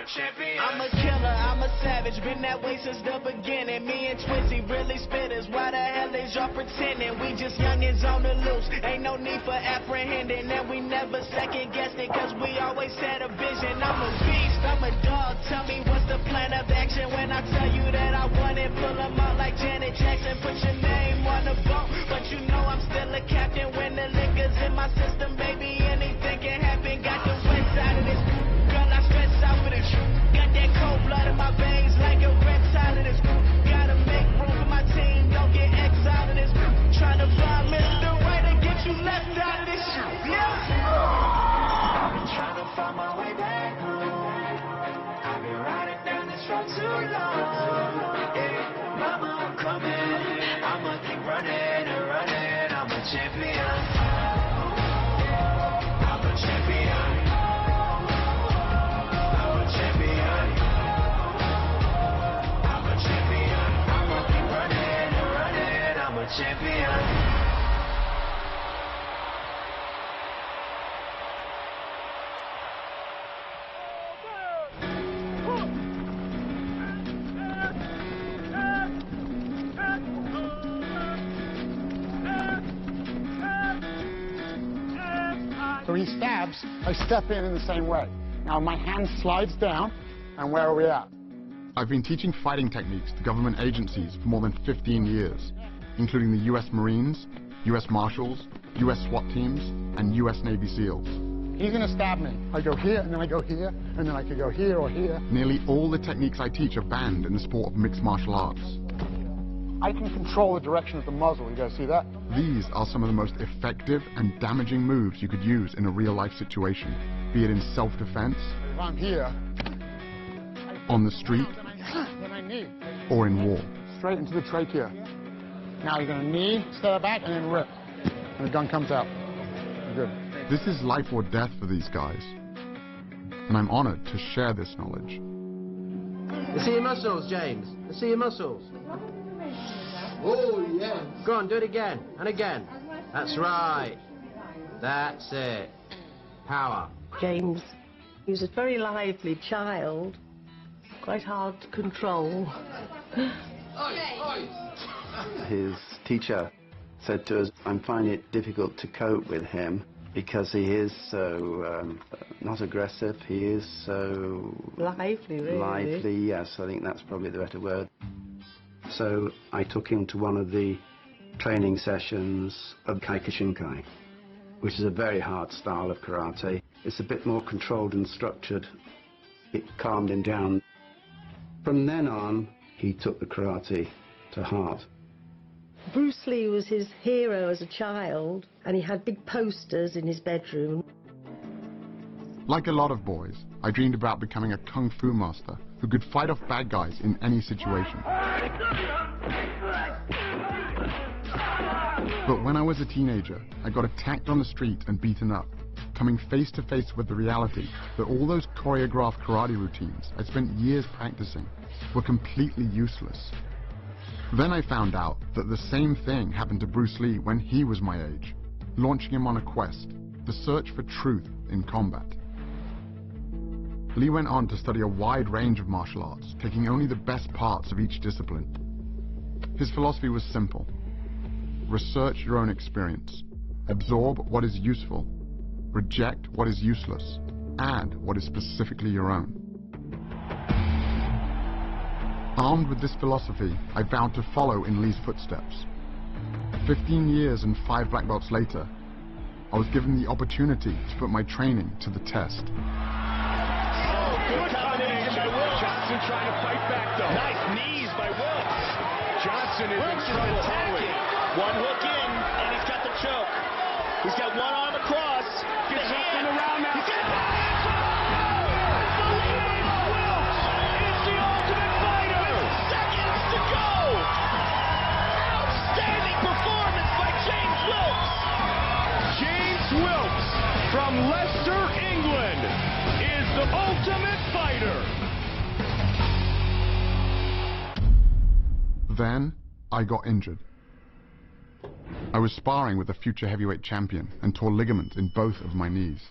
champion. I'm a killer, I'm a savage, been that way since the beginning. Me and Twizzy really spitters, why the hell is y'all pretending? We just youngins on the loose, ain't no need for apprehending. And we never second guessed it, cause we always had a vision. I'm a beast, I'm a dog, tell me what's the plan of action. When I tell you that I want it, pull them out like Janet Jackson. Put your name on the boat, but you know I'm still a captain. When the liquor's in my system, baby, anything can happen. Got the west side of this, girl, I stress out for this. Got that cold blood in my veins like a reptile in this. Gotta make room for my team, don't get exiled in this. Trying to find Mr. Right and get you left out of this shit. Yeah. I've been trying to find my way back home. I've been riding down this road too long. Yeah, mama, I'm coming. I'ma keep running and running. I'm a champion. I'm a champion. I'm a champion. I'm a champion. I'ma keep running and running. I'm a champion. So he stabs, I step in the same way. Now my hand slides down, and where are we at? I've been teaching fighting techniques to government agencies for more than 15 years, including the US Marines, US Marshals, US SWAT teams, and US Navy SEALs. He's gonna stab me. I go here, and then I go here, and then I could go here or here. Nearly all the techniques I teach are banned in the sport of mixed martial arts. I can control the direction of the muzzle, you guys see that? These are some of the most effective and damaging moves you could use in a real-life situation, be it in self-defense, If I'm here, on the street, then I knee. or in war. Straight into the trachea. Now you're gonna knee, step back, and then rip. And the gun comes out. Good. This is life or death for these guys, and I'm honored to share this knowledge. Let's see your muscles, James. Let's see your muscles. Oh, yeah. Go on, do it again and again. That's right. That's it. Power. James, he was a very lively child, quite hard to control. His teacher said to us, I'm finding it difficult to cope with him because he is so not aggressive, he is so Lively, really. lively, yes, I think that's probably the better word. So I took him to one of the training sessions of Kyokushinkai, which is a very hard style of karate. It's a bit more controlled and structured. It calmed him down. From then on, he took the karate to heart. Bruce Lee was his hero as a child, and he had big posters in his bedroom. Like a lot of boys, I dreamed about becoming a kung fu master who could fight off bad guys in any situation. But when I was a teenager, I got attacked on the street and beaten up, coming face to face with the reality that all those choreographed karate routines I'd spent years practicing were completely useless. Then I found out that the same thing happened to Bruce Lee when he was my age, launching him on a quest, the search for truth in combat. Lee went on to study a wide range of martial arts, taking only the best parts of each discipline. His philosophy was simple: research your own experience, absorb what is useful, reject what is useless, add what is specifically your own. Armed with this philosophy, I vowed to follow in Lee's footsteps. 15 years and 5 black belts later, I was given the opportunity to put my training to the test. Good combination by Wilkes. Johnson trying to fight back, though. Nice knees by Wilkes. Johnson is in trouble early. One hook in, and he's got the choke. He's got one arm across. Gets up and around now. He's got it. Wilkes is the ultimate fighter. Seconds to go. Outstanding performance by James Wilkes. James Wilkes from Leicester, England, is the ultimate fighter. Then, I got injured. I was sparring with a future heavyweight champion and tore ligaments in both of my knees.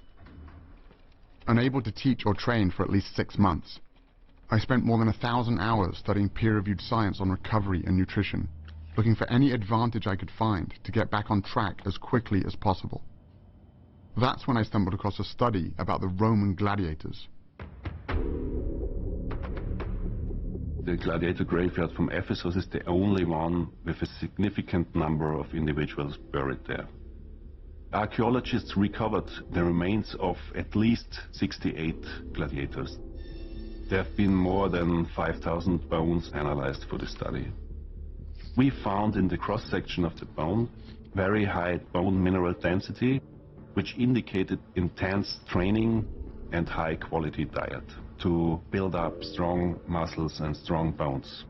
Unable to teach or train for at least 6 months, I spent more than 1,000 hours studying peer-reviewed science on recovery and nutrition, looking for any advantage I could find to get back on track as quickly as possible. That's when I stumbled across a study about the Roman gladiators. The gladiator graveyard from Ephesus is the only one with a significant number of individuals buried there. Archaeologists recovered the remains of at least 68 gladiators. There have been more than 5,000 bones analyzed for the study. We found in the cross-section of the bone very high bone mineral density, which indicated intense training and high-quality diet to build up strong muscles and strong bones.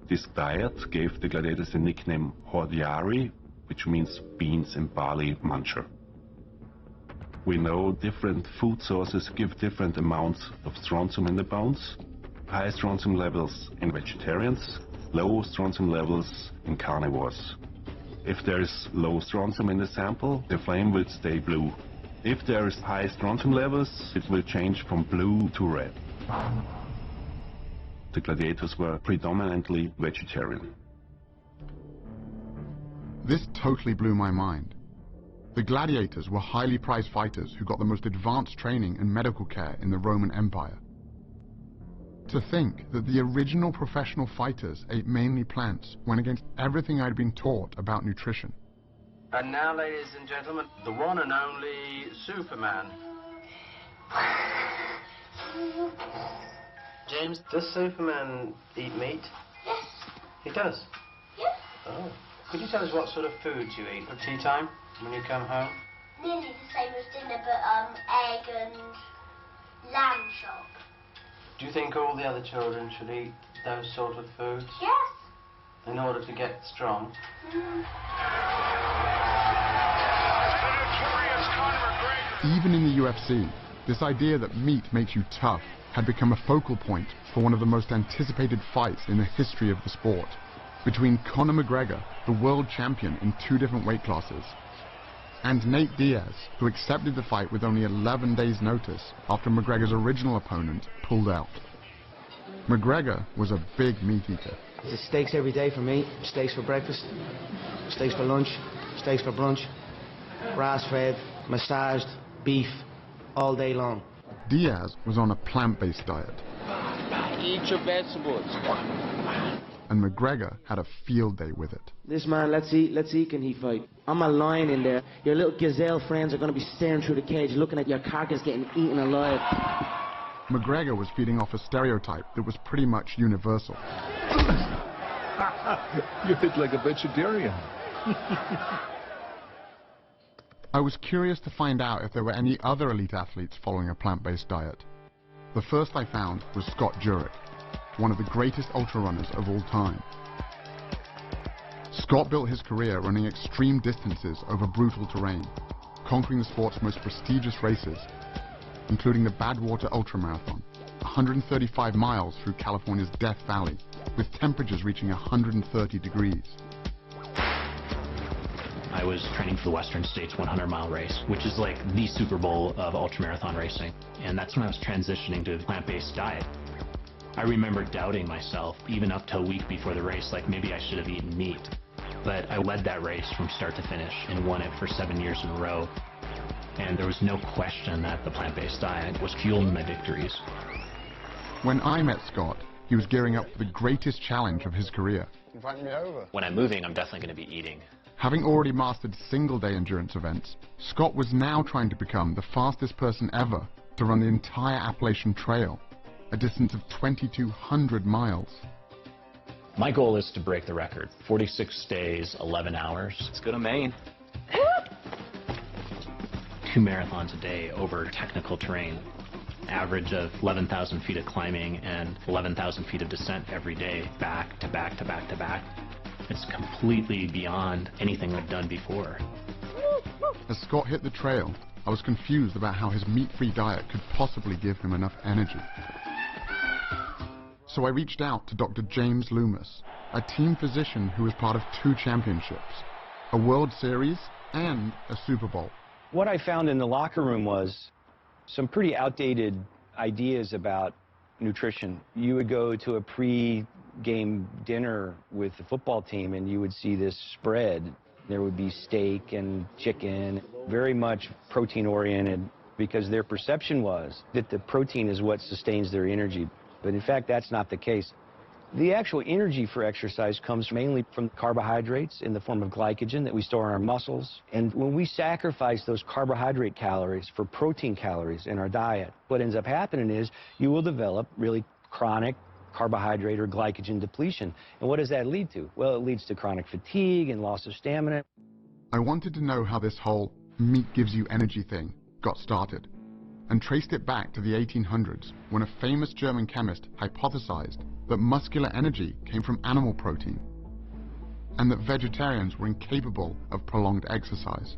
This diet gave the gladiators the nickname hordeari, which means beans and barley muncher. We know different food sources give different amounts of strontium in the bones. High strontium levels in vegetarians, low strontium levels in carnivores. If there is low strontium in the sample, the flame will stay blue. If there is high strontium levels, it will change from blue to red. The gladiators were predominantly vegetarian. This totally blew my mind. The gladiators were highly prized fighters who got the most advanced training and medical care in the Roman Empire. To think that the original professional fighters ate mainly plants went against everything I'd been taught about nutrition. And now, ladies and gentlemen, the one and only Superman. James, does Superman eat meat? Yes. He does? Yes. Oh. Could you tell us what sort of foods you eat at tea time when you come home? Nearly the same as dinner, but egg and lamb chop. Do you think all the other children should eat those sort of foods? Yes. In order to get strong? Even in the UFC, this idea that meat makes you tough had become a focal point for one of the most anticipated fights in the history of the sport, between Conor McGregor, the world champion in 2 different weight classes, and Nate Diaz, who accepted the fight with only 11 days' notice after McGregor's original opponent pulled out. McGregor was a big meat eater. There's steaks every day for me. Steaks for breakfast, steaks for lunch, steaks for brunch, grass-fed, massaged, beef, all day long. Diaz was on a plant-based diet. Eat your vegetables. And McGregor had a field day with it. This man, let's see, can he fight? I'm a lion in there. Your little gazelle friends are going to be staring through the cage, looking at your carcass getting eaten alive. McGregor was feeding off a stereotype that was pretty much universal. You hit like a vegetarian. I was curious to find out if there were any other elite athletes following a plant-based diet. The first I found was Scott Jurek, one of the greatest ultra-runners of all time. Scott built his career running extreme distances over brutal terrain, conquering the sport's most prestigious races, including the Badwater Ultramarathon, 135 miles through California's Death Valley, with temperatures reaching 130 degrees. I was training for the Western States 100-mile race, which is like the Super Bowl of ultramarathon racing. And that's when I was transitioning to a plant-based diet. I remember doubting myself, even up to a week before the race, like maybe I should have eaten meat. But I led that race from start to finish and won it for 7 years in a row. And there was no question that the plant-based diet was fueling my victories. When I met Scott, he was gearing up for the greatest challenge of his career. Invite me over. When I'm moving, I'm definitely going to be eating. Having already mastered single-day endurance events, Scott was now trying to become the fastest person ever to run the entire Appalachian Trail, a distance of 2,200 miles. My goal is to break the record. 46 days, 11 hours. Let's go to Maine. 2 marathons a day over technical terrain. Average of 11,000 feet of climbing and 11,000 feet of descent every day, back to back to back to back. It's completely beyond anything I've done before. As Scott hit the trail, I was confused about how his meat-free diet could possibly give him enough energy. So I reached out to Dr. James Loomis, a team physician who was part of 2 championships, a World Series and a Super Bowl. What I found in the locker room was some pretty outdated ideas about nutrition. You would go to a pre-game dinner with the football team and you would see this spread. There would be steak and chicken, very much protein-oriented, because their perception was that the protein is what sustains their energy. But in fact, that's not the case. The actual energy for exercise comes mainly from carbohydrates in the form of glycogen that we store in our muscles. And when we sacrifice those carbohydrate calories for protein calories in our diet, what ends up happening is you will develop really chronic carbohydrate or glycogen depletion. And what does that lead to? Well, it leads to chronic fatigue and loss of stamina. I wanted to know how this whole meat gives you energy thing got started, and traced it back to the 1800s when a famous German chemist hypothesized that muscular energy came from animal protein, and that vegetarians were incapable of prolonged exercise.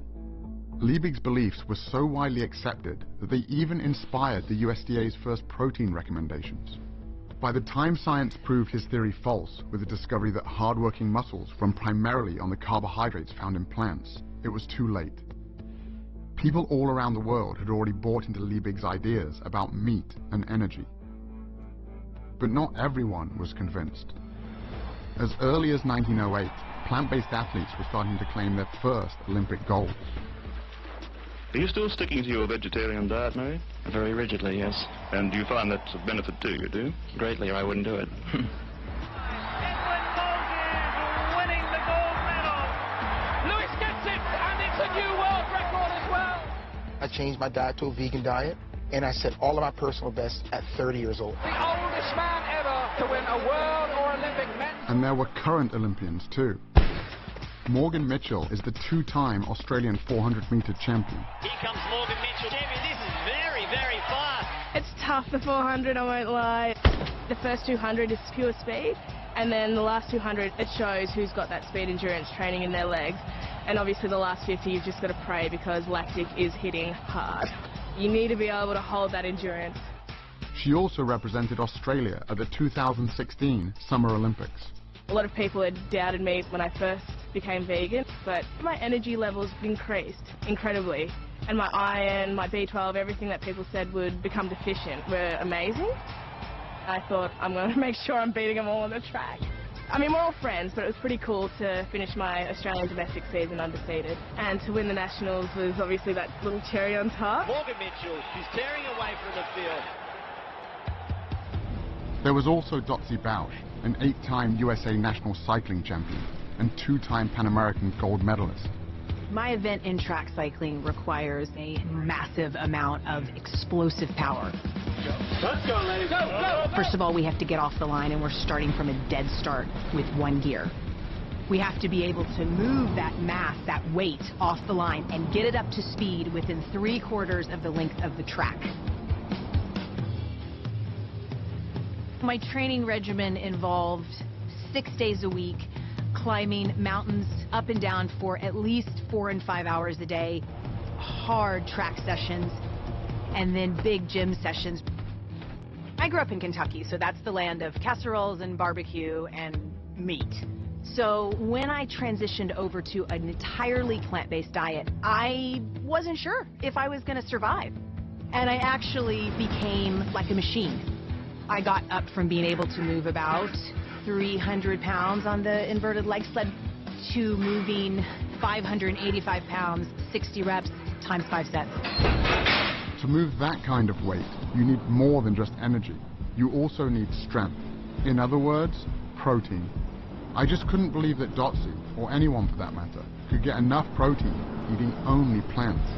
Liebig's beliefs were so widely accepted that they even inspired the USDA's first protein recommendations. By the time science proved his theory false with the discovery that hard-working muscles run primarily on the carbohydrates found in plants, it was too late. People all around the world had already bought into Liebig's ideas about meat and energy. But not everyone was convinced. As early as 1908, plant-based athletes were starting to claim their first Olympic gold. Are you still sticking to your vegetarian diet, Mary? Very rigidly, yes. And do you find that's a benefit to you, do you? Greatly, or I wouldn't do it. Winning the gold medal. Lewis gets it, and it's a new world record as well. I changed my diet to a vegan diet, and I set all of my personal bests at 30 years old. The oldest man ever to win a world or Olympic men's. And there were current Olympians too. Morgan Mitchell is the two-time Australian 400-meter champion. Here comes Morgan Mitchell. Champion, this is very, very fast. It's tough, the 400, I won't lie. The first 200 is pure speed, and then the last 200, it shows who's got that speed endurance training in their legs. And obviously the last 50, you've just got to pray because lactic is hitting hard. You need to be able to hold that endurance. She also represented Australia at the 2016 Summer Olympics. A lot of people had doubted me when I first became vegan, but my energy levels increased incredibly. And my iron, my B12, everything that people said would become deficient were amazing. I thought, I'm going to make sure I'm beating them all on the track. I mean, we're all friends, but it was pretty cool to finish my Australian domestic season undefeated. And to win the Nationals was obviously that little cherry on top. Morgan Mitchell, she's tearing away from the field. There was also Dotsie Bausch, an 8-time USA national cycling champion and 2-time Pan American gold medalist. My event in track cycling requires a massive amount of explosive power. Let's go, ladies. Go, go, go. First of all, we have to get off the line, and we're starting from a dead start with one gear. We have to be able to move that mass, that weight, off the line and get it up to speed within 3/4 of the length of the track. My training regimen involved 6 days a week, climbing mountains up and down for at least 4 and 5 hours a day, hard track sessions, and then big gym sessions. I grew up in Kentucky, so that's the land of casseroles and barbecue and meat. So when I transitioned over to an entirely plant-based diet, I wasn't sure if I was going to survive. And I actually became like a machine. I got up from being able to move about 300 pounds on the inverted leg sled to moving 585 pounds, 60 reps, times 5 sets. To move that kind of weight, you need more than just energy. You also need strength. In other words, protein. I just couldn't believe that Dotsie, or anyone for that matter, could get enough protein eating only plants.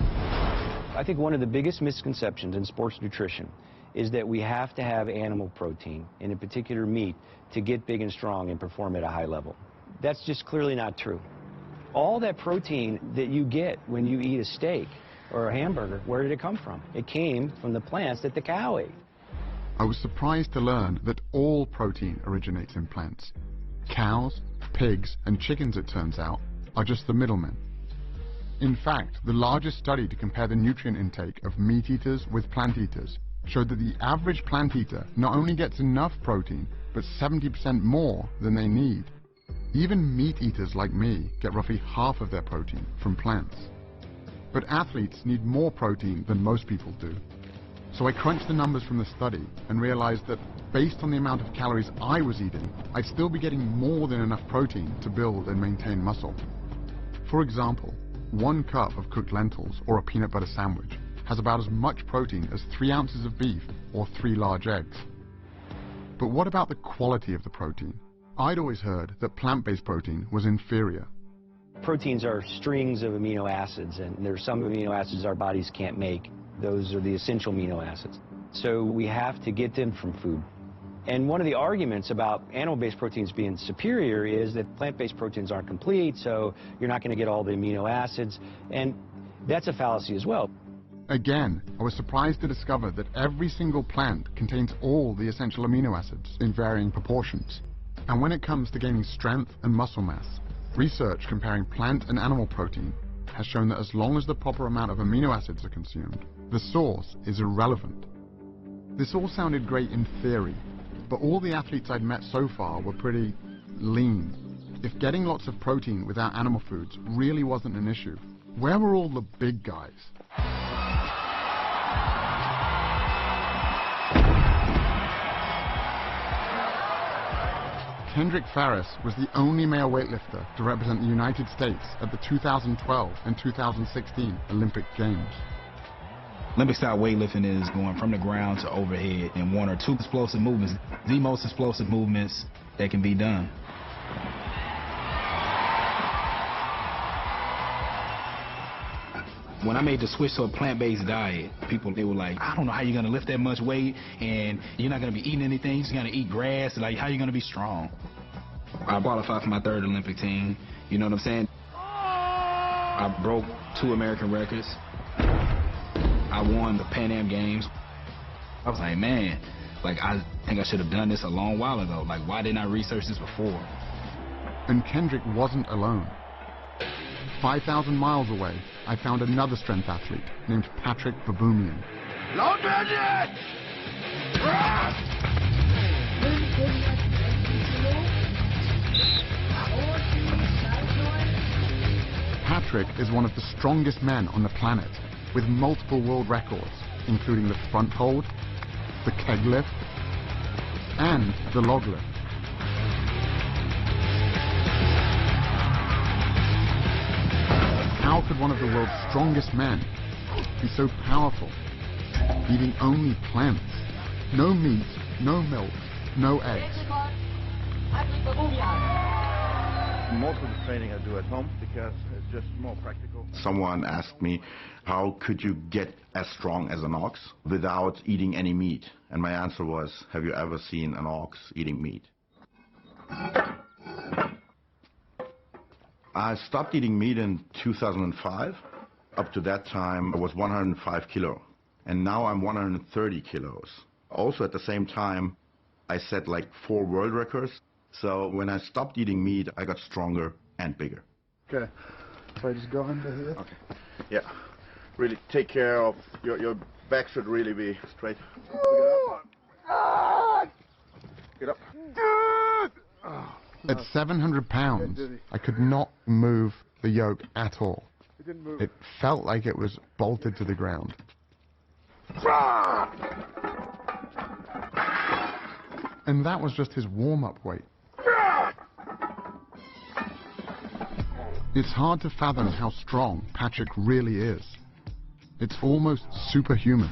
I think one of the biggest misconceptions in sports nutrition is that we have to have animal protein, and in particular meat, to get big and strong and perform at a high level. That's just clearly not true. All that protein that you get when you eat a steak or a hamburger, where did it come from? It came from the plants that the cow ate. I was surprised to learn that all protein originates in plants. Cows, pigs, and chickens, it turns out, are just the middlemen. In fact, the largest study to compare the nutrient intake of meat eaters with plant eaters showed that the average plant eater not only gets enough protein, but 70% more than they need. Even meat eaters like me get roughly half of their protein from plants. But athletes need more protein than most people do. So So I crunched the numbers from the study and realized that based on the amount of calories I was eating, I'd still be getting more than enough protein to build and maintain muscle. For example, 1 cup of cooked lentils or a peanut butter sandwich has about as much protein as 3 ounces of beef or 3 large eggs. But what about the quality of the protein? I'd always heard that plant-based protein was inferior. Proteins are strings of amino acids, and there's some amino acids our bodies can't make. Those are the essential amino acids. So we have to get them from food. And one of the arguments about animal-based proteins being superior is that plant-based proteins aren't complete, so you're not going to get all the amino acids, and that's a fallacy as well. Again, I was surprised to discover that every single plant contains all the essential amino acids in varying proportions. And when it comes to gaining strength and muscle mass, research comparing plant and animal protein has shown that as long as the proper amount of amino acids are consumed, the source is irrelevant. This all sounded great in theory, but all the athletes I'd met so far were pretty lean. If getting lots of protein without animal foods really wasn't an issue, where were all the big guys? Kendrick Farris was the only male weightlifter to represent the United States at the 2012 and 2016 Olympic Games. Olympic-style weightlifting is going from the ground to overhead in 1 or 2 explosive movements, the most explosive movements that can be done. When I made the switch to a plant-based diet, they were like, I don't know how you're going to lift that much weight, and you're not going to be eating anything, you're just going to eat grass, like, how are you going to be strong? I qualified for my 3rd Olympic team, you know what I'm saying? I broke 2 American records. I won the Pan Am Games. I was like, man, like, I think I should have done this a long while ago. Like, why didn't I research this before? And Kendrick wasn't alone. 5,000 miles away, I found another strength athlete named Patrick Baboumian. Low budget! Patrick is one of the strongest men on the planet, with multiple world records, including the front hold, the keg lift, and the log lift. How could one of the world's strongest men be so powerful, eating only plants? No meat, no milk, no eggs. Most of the training I do at home because it's just more practical. Someone asked me, how could you get as strong as an ox without eating any meat? And my answer was, have you ever seen an ox eating meat? I stopped eating meat in 2005. Up to that time, I was 105 kilo. And now I'm 130 kilos. Also at the same time, I set like 4 world records. So when I stopped eating meat, I got stronger and bigger. Okay, so I just go under here. Okay, yeah. Really take care of, your back should really be straight. Get up. Oh. At 700 pounds, I could not move the yoke at all. It felt like it was bolted to the ground. And that was just his warm-up weight. It's hard to fathom how strong Patrick really is. It's almost superhuman.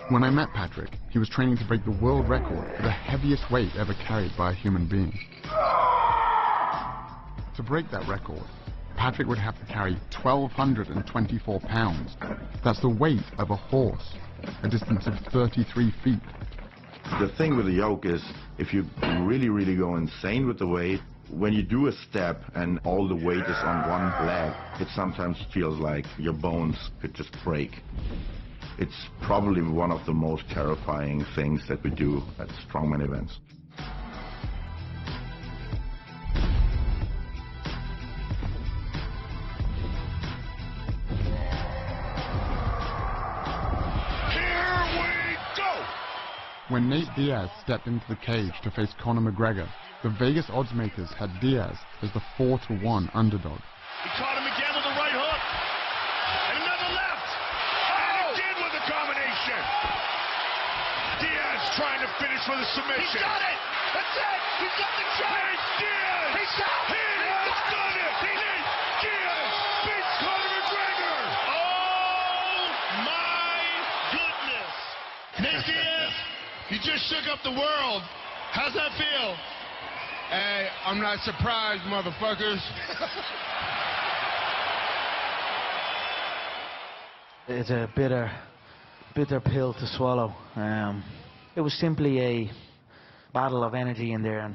When I met Patrick, he was training to break the world record for the heaviest weight ever carried by a human being. To break that record, Patrick would have to carry 1,224 pounds. That's the weight of a horse, a distance of 33 feet. The thing with the yoke is, if you really go insane with the weight, when you do a step and all the weight is on one leg, it sometimes feels like your bones could just break. It's probably one of the most terrifying things that we do at strongman events. When Nate Diaz stepped into the cage to face Conor McGregor, the Vegas oddsmakers had Diaz as the 4-to-1 underdog. He caught him again with a right trying to finish with a submission. He got it! That's it! He's got the chance! He's got it! He's done it! Nate Diaz beats Conor McGregor! Oh my goodness! Nate Diaz, you just shook up the world. How's that feel? Hey, I'm not surprised, motherfuckers. It's a bitter pill to swallow. It was simply a battle of energy in there,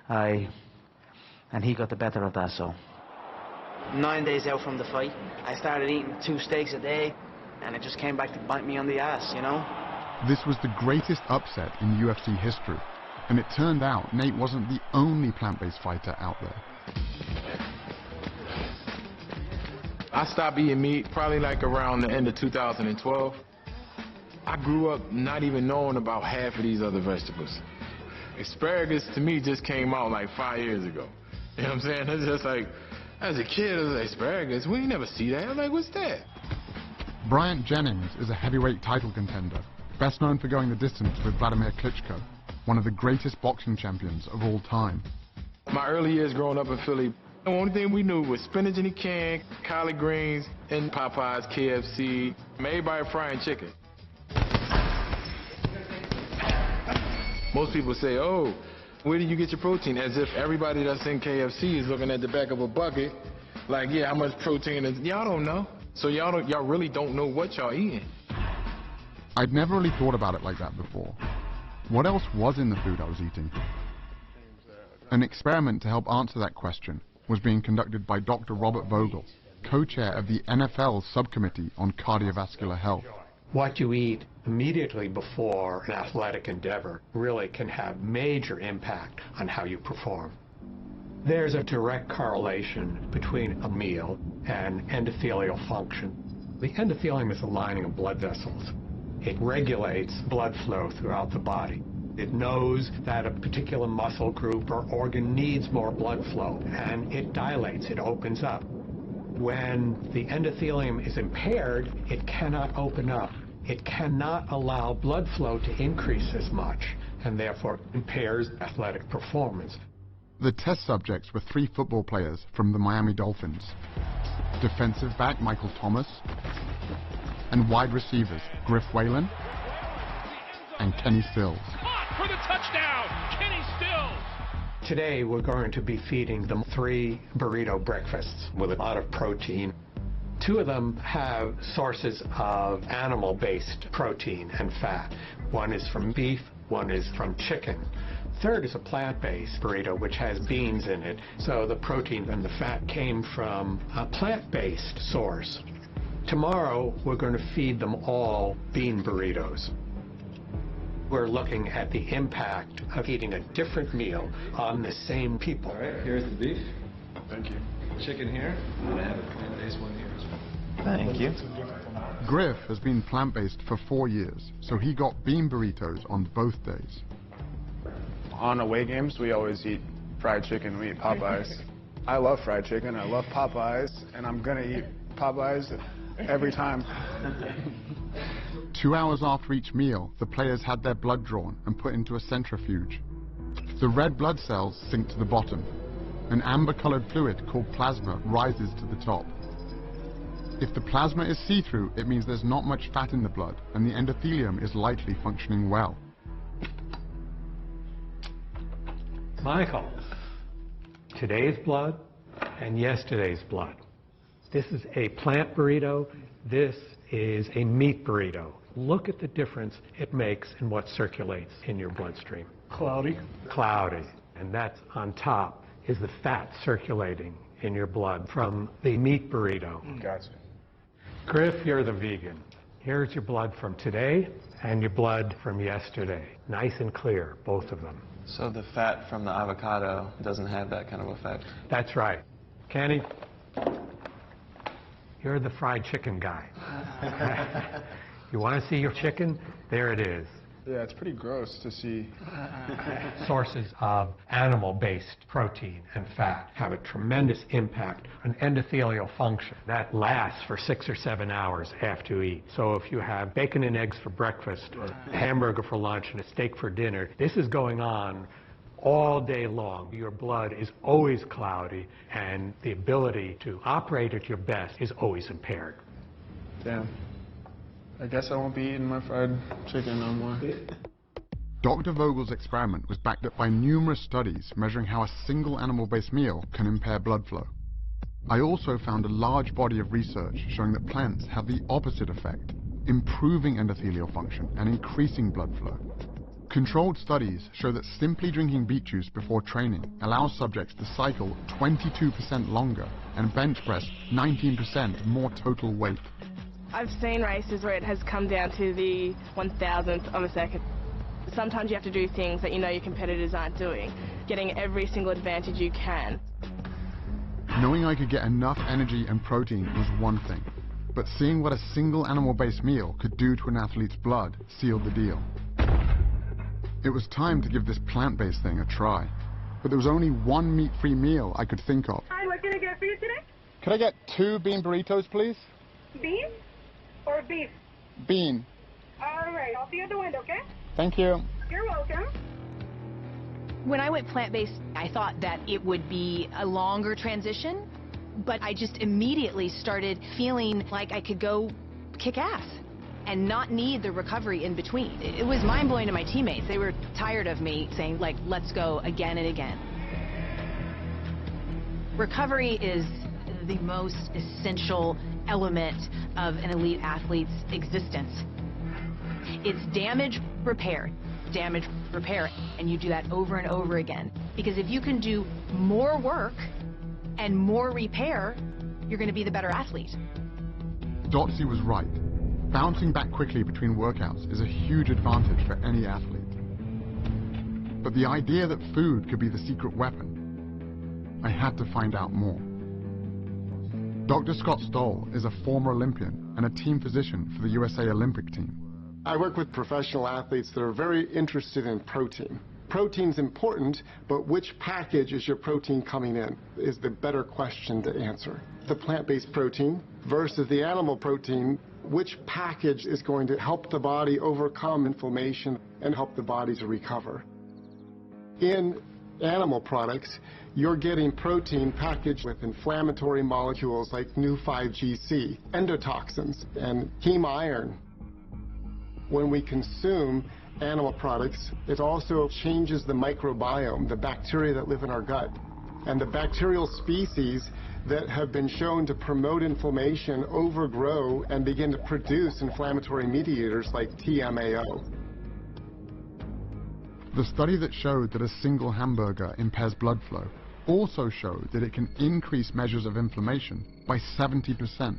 and he got the better of that. So 9 days out from the fight, I started eating 2 steaks a day, and it just came back to bite me on the ass, you know. This was the greatest upset in UFC history, and it turned out Nate wasn't the only plant-based fighter out there. I stopped eating meat probably like around the end of 2012. I grew up not even knowing about half of these other vegetables. Asparagus to me just came out like 5 years ago. You know what I'm saying? It's just like, as a kid, it was like, asparagus, we ain't never see that. I'm like, what's that? Bryant Jennings is a heavyweight title contender, best known for going the distance with Vladimir Klitschko, one of the greatest boxing champions of all time. My early years growing up in Philly, the only thing we knew was spinach in a can, collard greens, and Popeyes, KFC, everybody frying chicken. Most people say, oh, where do you get your protein? As if everybody that's in KFC is looking at the back of a bucket, like, yeah, how much protein is, y'all don't know. So y'all really don't know what y'all eating. I'd never really thought about it like that before. What else was in the food I was eating? An experiment to help answer that question was being conducted by Dr. Robert Vogel, co-chair of the NFL's subcommittee on cardiovascular health. What you eat immediately before an athletic endeavor really can have major impact on how you perform. There's a direct correlation between a meal and endothelial function. The endothelium is the lining of blood vessels. It regulates blood flow throughout the body. It knows that a particular muscle group or organ needs more blood flow, and it dilates, it opens up. When the endothelium is impaired, it cannot open up. It cannot allow blood flow to increase as much, and therefore impairs athletic performance. The test subjects were 3 football players from the Miami Dolphins, defensive back Michael Thomas, and wide receivers Griff Whalen and Kenny Stills. For the touchdown, Kenny Stills! Today we're going to be feeding them 3 burrito breakfasts with a lot of protein. 2 of them have sources of animal-based protein and fat. One is from beef, one is from chicken. Third is a plant-based burrito which has beans in it, so the protein and the fat came from a plant-based source. Tomorrow we're going to feed them all bean burritos. We're looking at the impact of eating a different meal on the same people. All right, here's the beef. Thank you. Chicken here, and I have a plant-based one here as well. Thank you. Griff has been plant-based for 4 years, so he got bean burritos on both days. On away games, we always eat fried chicken. We eat Popeyes. I love fried chicken. I love Popeyes, and I'm gonna eat Popeyes every time. 2 hours after each meal, the players had their blood drawn and put into a centrifuge. The red blood cells sink to the bottom. An amber-colored fluid called plasma rises to the top. If the plasma is see-through, it means there's not much fat in the blood, and the endothelium is likely functioning well. Michael, today's blood and yesterday's blood. This is a plant burrito. This is a meat burrito. Look at the difference it makes in what circulates in your bloodstream. Cloudy? Cloudy. And that's on top is the fat circulating in your blood from the meat burrito. Gotcha. Griff, you're the vegan. Here's your blood from today and your blood from yesterday. Nice and clear, both of them. So the fat from the avocado doesn't have that kind of effect? That's right. Kenny, you're the fried chicken guy. You want to see your chicken? There it is. Yeah, it's pretty gross to see. Sources of animal-based protein and fat have a tremendous impact on endothelial function. That lasts for 6 or 7 hours after you eat. So if you have bacon and eggs for breakfast, or a hamburger for lunch, and a steak for dinner, this is going on all day long. Your blood is always cloudy, and the ability to operate at your best is always impaired. Damn. I guess I won't be eating my fried chicken no more. Dr. Vogel's experiment was backed up by numerous studies measuring how a single animal-based meal can impair blood flow. I also found a large body of research showing that plants have the opposite effect, improving endothelial function and increasing blood flow. Controlled studies show that simply drinking beet juice before training allows subjects to cycle 22% longer and bench press 19% more total weight. I've seen races where it has come down to the 1,000th of a second. Sometimes you have to do things that you know your competitors aren't doing, getting every single advantage you can. Knowing I could get enough energy and protein was one thing, but seeing what a single animal-based meal could do to an athlete's blood sealed the deal. It was time to give this plant-based thing a try, but there was only one meat-free meal I could think of. Hi, what can I get for you today? Could I get 2 bean burritos, please? Bean or beef? Bean. All right, I'll see you at the window, okay? Thank you. You're welcome. When I went plant-based, I thought that it would be a longer transition, but I just immediately started feeling like I could go kick ass and not need the recovery in between. It was mind-blowing to my teammates. They were tired of me saying, like, let's go again and again. Recovery is the most essential element of an elite athlete's existence. It's damage repair, and you do that over and over again. Because if you can do more work and more repair, you're going to be the better athlete. Dotsy was right. Bouncing back quickly between workouts is a huge advantage for any athlete. But the idea that food could be the secret weapon, I had to find out more. Dr. Scott Stoll is a former Olympian and a team physician for the USA Olympic team. I work with professional athletes that are very interested in protein. Protein's important, but which package is your protein coming in is the better question to answer. The plant-based protein versus the animal protein, which package is going to help the body overcome inflammation and help the body to recover? In animal products, you're getting protein packaged with inflammatory molecules like nu-5GC, endotoxins, and heme iron. When we consume animal products, it also changes the microbiome, the bacteria that live in our gut. And the bacterial species that have been shown to promote inflammation overgrow and begin to produce inflammatory mediators like TMAO. The study that showed that a single hamburger impairs blood flow also showed that it can increase measures of inflammation by 70%.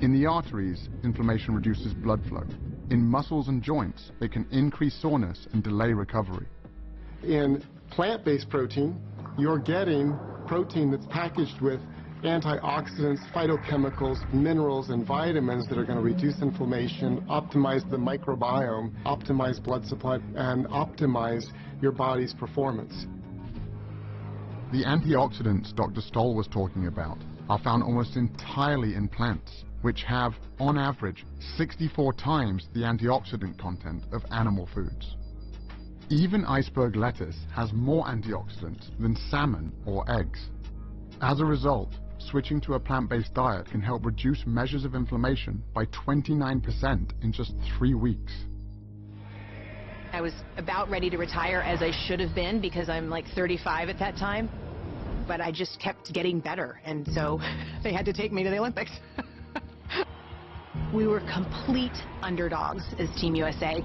In the arteries, inflammation reduces blood flow. In muscles and joints, it can increase soreness and delay recovery. In plant-based protein, you're getting protein that's packaged with antioxidants, phytochemicals, minerals, and vitamins that are going to reduce inflammation, optimize the microbiome, optimize blood supply, and optimize your body's performance. The antioxidants Dr. Stoll was talking about are found almost entirely in plants, which have, on average, 64 times the antioxidant content of animal foods. Even iceberg lettuce has more antioxidants than salmon or eggs. As a result, switching to a plant-based diet can help reduce measures of inflammation by 29% in just 3 weeks. I was about ready to retire, as I should have been, because I'm like 35 at that time. But I just kept getting better, and so they had to take me to the Olympics. We were complete underdogs as Team USA.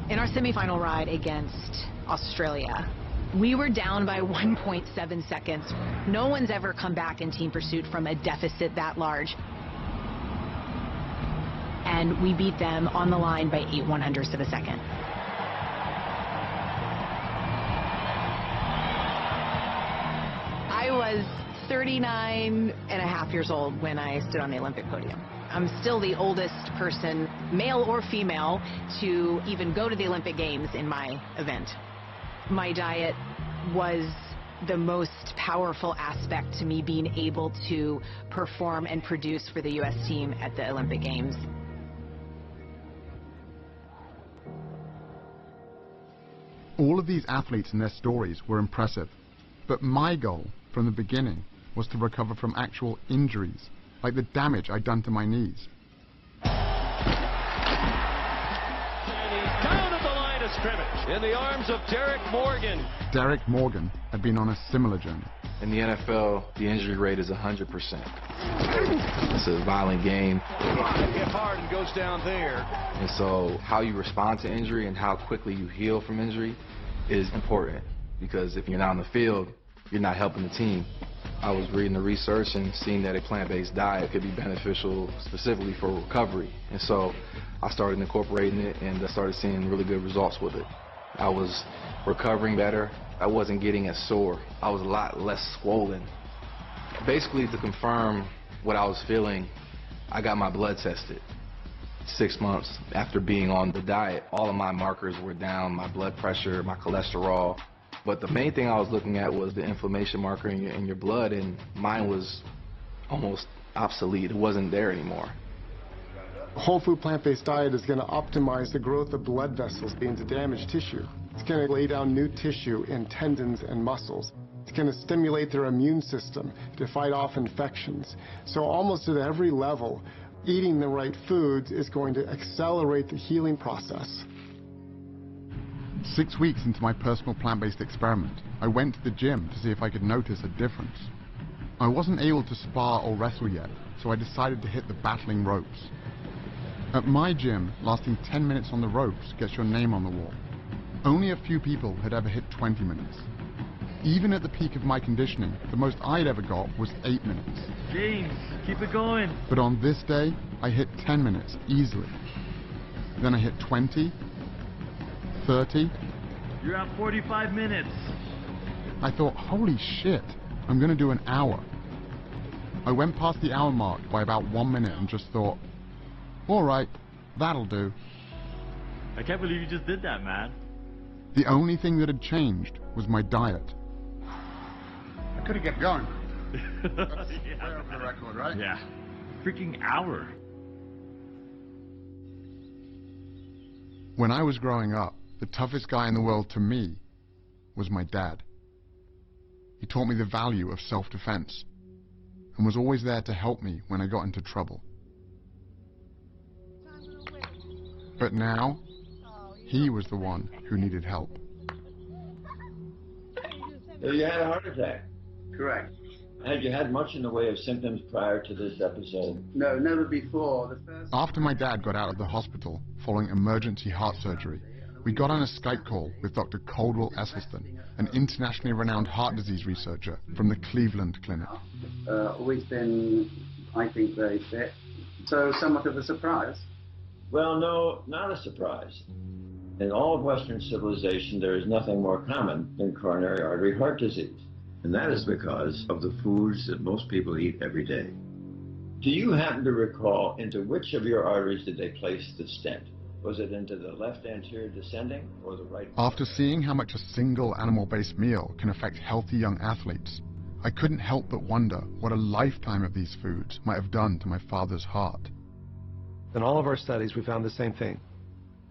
In our semifinal ride against Australia, we were down by 1.7 seconds. No one's ever come back in team pursuit from a deficit that large. And we beat them on the line by 8/100ths of a second. I was 39 and a half years old when I stood on the Olympic podium. I'm still the oldest person, male or female, to even go to the Olympic Games in my event. My diet was the most powerful aspect to me being able to perform and produce for the U.S. team at the Olympic Games. All of these athletes and their stories were impressive, but my goal from the beginning was to recover from actual injuries, like the damage I'd done to my knees. And he's down at the line of scrimmage in the arms of Derek Morgan. Derek Morgan had been on a similar journey. In the NFL, the injury rate is 100%. It's a violent game. Hit hard and goes down there. And so how you respond to injury and how quickly you heal from injury is important, because if you're not on the field, you're not helping the team. I was reading the research and seeing that a plant-based diet could be beneficial specifically for recovery. And so I started incorporating it, and I started seeing really good results with it. I was recovering better. I wasn't getting as sore. I was a lot less swollen. Basically, to confirm what I was feeling, I got my blood tested. 6 months after being on the diet, all of my markers were down, my blood pressure, my cholesterol. But the main thing I was looking at was the inflammation marker in your blood, and mine was almost obsolete. It wasn't there anymore. A whole food plant-based diet is going to optimize the growth of blood vessels into damaged tissue. It's going to lay down new tissue in tendons and muscles. It's going to stimulate their immune system to fight off infections. So almost at every level, eating the right foods is going to accelerate the healing process. 6 weeks into my personal plant-based experiment, I went to the gym to see if I could notice a difference. I wasn't able to spar or wrestle yet, so I decided to hit the battling ropes. At my gym, lasting 10 minutes on the ropes gets your name on the wall. Only a few people had ever hit 20 minutes. Even at the peak of my conditioning, the most I'd ever got was 8 minutes. James, keep it going. But on this day, I hit 10 minutes easily. Then I hit 20, 30. You're at 45 minutes. I thought, holy shit, I'm gonna do an hour. I went past the hour mark by about 1 minute and just thought, all right, that'll do. I can't believe you just did that, man. The only thing that had changed was my diet. I could have kept going. That's fair for the record, right? Yeah. Freaking hour. When I was growing up, the toughest guy in the world to me was my dad. He taught me the value of self-defense and was always there to help me when I got into trouble. But now, he was the one who needed help. So you had a heart attack? Correct. Had you had much in the way of symptoms prior to this episode? No, never before. After my dad got out of the hospital following emergency heart surgery, we got on a Skype call with Dr. Caldwell Esselstyn, an internationally renowned heart disease researcher from the Cleveland Clinic. Always been, I think, very fit. So somewhat of a surprise. Well, no, not a surprise. In all of Western civilization, there is nothing more common than coronary artery heart disease. And that is because of the foods that most people eat every day. Do you happen to recall into which of your arteries did they place the stent? Was it into the left anterior descending or the right? After seeing how much a single animal-based meal can affect healthy young athletes, I couldn't help but wonder what a lifetime of these foods might have done to my father's heart. In all of our studies, we found the same thing.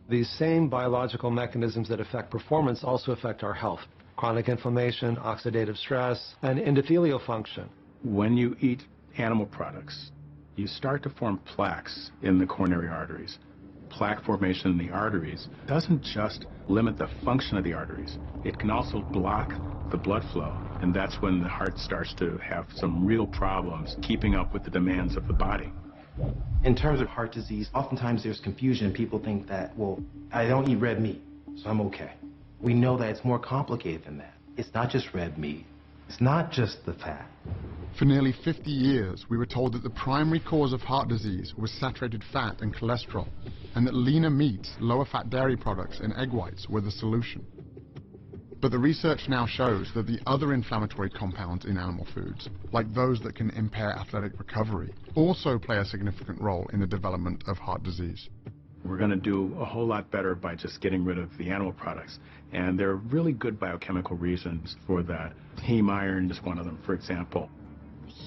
These same biological mechanisms that affect performance also affect our health. Chronic inflammation, oxidative stress, and endothelial function. When you eat animal products, you start to form plaques in the coronary arteries. Plaque formation in the arteries doesn't just limit the function of the arteries, it can also block the blood flow, and that's when the heart starts to have some real problems keeping up with the demands of the body. In terms of heart disease, oftentimes there's confusion. People think that, well, I don't eat red meat, so I'm okay. We know that it's more complicated than that. It's not just red meat. It's not just the fat. For nearly 50 years, we were told that the primary cause of heart disease was saturated fat and cholesterol, and that leaner meats, lower-fat dairy products, and egg whites were the solution. But the research now shows that the other inflammatory compounds in animal foods, like those that can impair athletic recovery, also play a significant role in the development of heart disease. We're going to do a whole lot better by just getting rid of the animal products. And there are really good biochemical reasons for that. Heme iron is one of them, for example.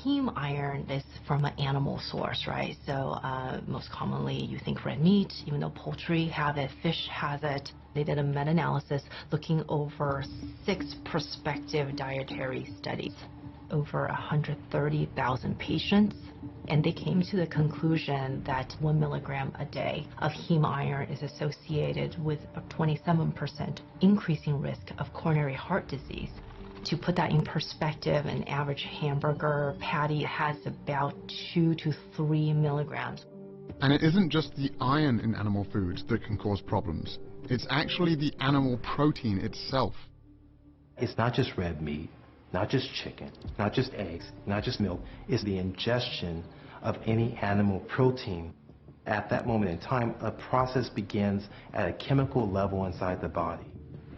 Heme iron is from an animal source, right? So most commonly you think red meat, even though poultry have it, fish has it. They did a meta-analysis looking over 6 prospective dietary studies, over 130,000 patients. And they came to the conclusion that 1 milligram a day of heme iron is associated with a 27% increasing risk of coronary heart disease. To put that in perspective, an average hamburger patty has about 2 to 3 milligrams. And it isn't just the iron in animal foods that can cause problems. It's actually the animal protein itself. It's not just red meat, not just chicken, not just eggs, not just milk. It's the ingestion of any animal protein. At that moment in time, a process begins at a chemical level inside the body.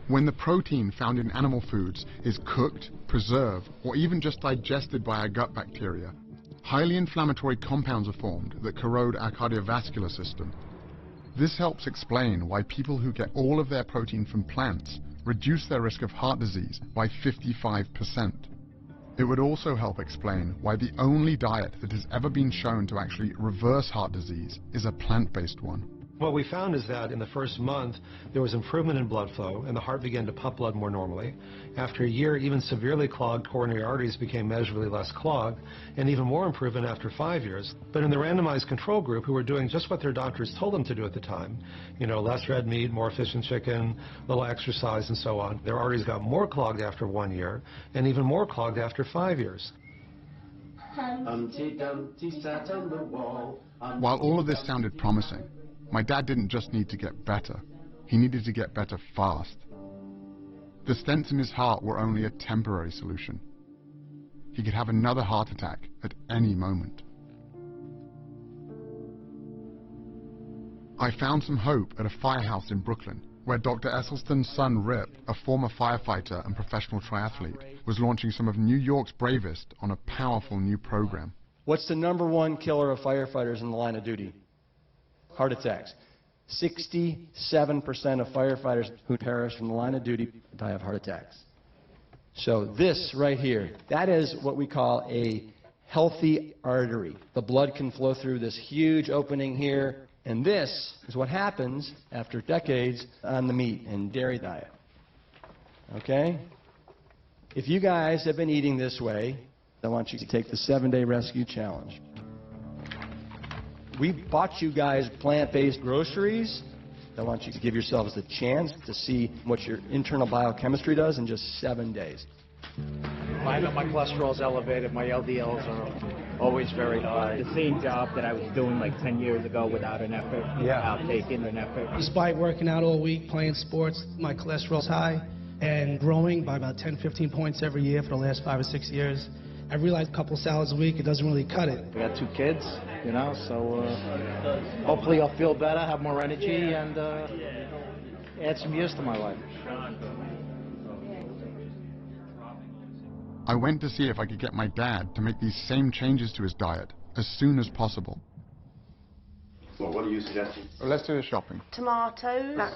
When the protein found in animal foods is cooked, preserved, or even just digested by our gut bacteria, highly inflammatory compounds are formed that corrode our cardiovascular system. This helps explain why people who get all of their protein from plants reduce their risk of heart disease by 55%. It would also help explain why the only diet that has ever been shown to actually reverse heart disease is a plant-based one. What we found is that in the first month, there was improvement in blood flow, and the heart began to pump blood more normally. After a year, even severely clogged coronary arteries became measurably less clogged, and even more improvement after 5 years. But in the randomized control group, who were doing just what their doctors told them to do at the time, less red meat, more fish and chicken, little exercise, and so on, their arteries got more clogged after 1 year, and even more clogged after 5 years. Humpty Dumpty sat on the wall. While all of this sounded promising, my dad didn't just need to get better, he needed to get better fast. The stents in his heart were only a temporary solution. He could have another heart attack at any moment. I found some hope at a firehouse in Brooklyn, where Dr. Esselstyn's son Rip, a former firefighter and professional triathlete, was launching some of New York's bravest on a powerful new program. What's the #1 killer of firefighters in the line of duty? Heart attacks. 67% of firefighters who perish from the line of duty die of heart attacks. So this right here, that is what we call a healthy artery. The blood can flow through this huge opening here, and this is what happens after decades on the meat and dairy diet. Okay? If you guys have been eating this way, I want you to take the 7-day rescue challenge. We bought you guys plant-based groceries. I want you to give yourselves a chance to see what your internal biochemistry does in just 7 days. My cholesterol is elevated. My LDLs are always very high. The same job that I was doing like 10 years ago without an effort, without taking an effort. Despite working out all week, playing sports, my cholesterol's high and growing by about 10, 15 points every year for the last 5 or 6 years. I realized a couple salads a week, it doesn't really cut it. I got 2 kids, so hopefully I'll feel better, have more energy, and add some years to my life. I went to see if I could get my dad to make these same changes to his diet as soon as possible. Well, what are you suggesting? Well, let's do the shopping. Tomatoes,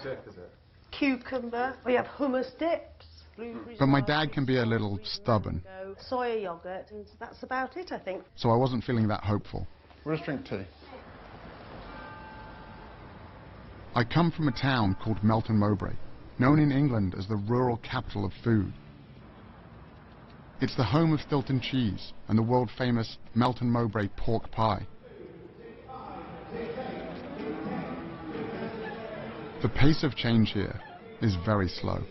cucumber, we have hummus dips. But my dad can be a little stubborn. Soya yogurt, and that's about it, I think. So I wasn't feeling that hopeful. We'll just drink tea. I come from a town called Melton Mowbray, known in England as the rural capital of food. It's the home of Stilton cheese and the world-famous Melton Mowbray pork pie. The pace of change here is very slow.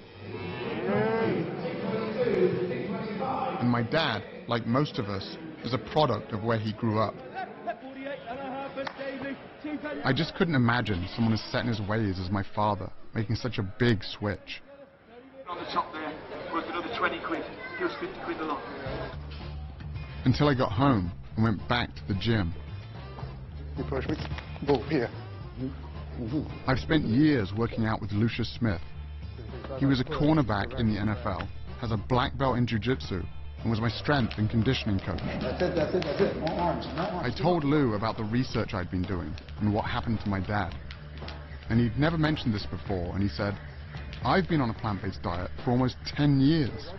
And my dad, like most of us, is a product of where he grew up. I just couldn't imagine someone as set in his ways as my father, making such a big switch. On the top there, worth another 20 quid. Give us 50 quid a lot. Until I got home and went back to the gym. You push me. Ball here. I've spent years working out with Lucius Smith, He was a cornerback in the NFL, has a black belt in jiu-jitsu, and was my strength and conditioning coach. That's it. More arms, I told Lou about the research I'd been doing and what happened to my dad. And he'd never mentioned this before, and he said, I've been on a plant-based diet for almost 10 years.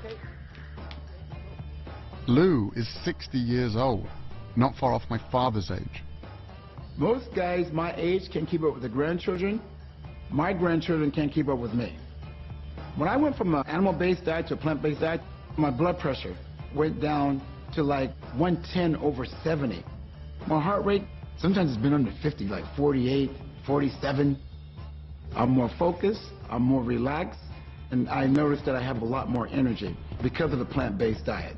Lou is 60 years old, not far off my father's age. Most guys my age can keep up with the grandchildren. My grandchildren can't keep up with me. When I went from an animal-based diet to a plant-based diet, my blood pressure went down to like 110/70. My heart rate, sometimes it's been under 50, like 48, 47. I'm more focused, I'm more relaxed, and I noticed that I have a lot more energy because of the plant-based diet.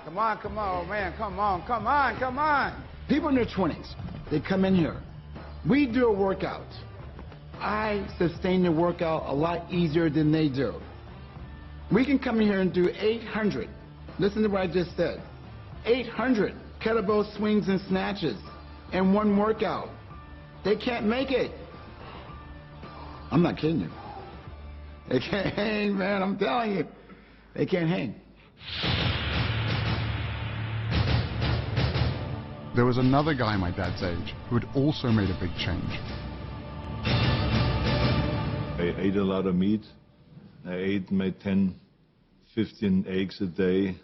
Come on, man, come on. People in their 20s, they come in here. We do a workout. I sustain the workout a lot easier than they do. We can come in here and do 800. Listen to what I just said. 800 kettlebell swings and snatches in one workout. They can't make it. I'm not kidding you. They can't hang, man, I'm telling you. They can't hang. There was another guy my dad's age who had also made a big change. I ate a lot of meat. I ate my 10, 15 eggs a day.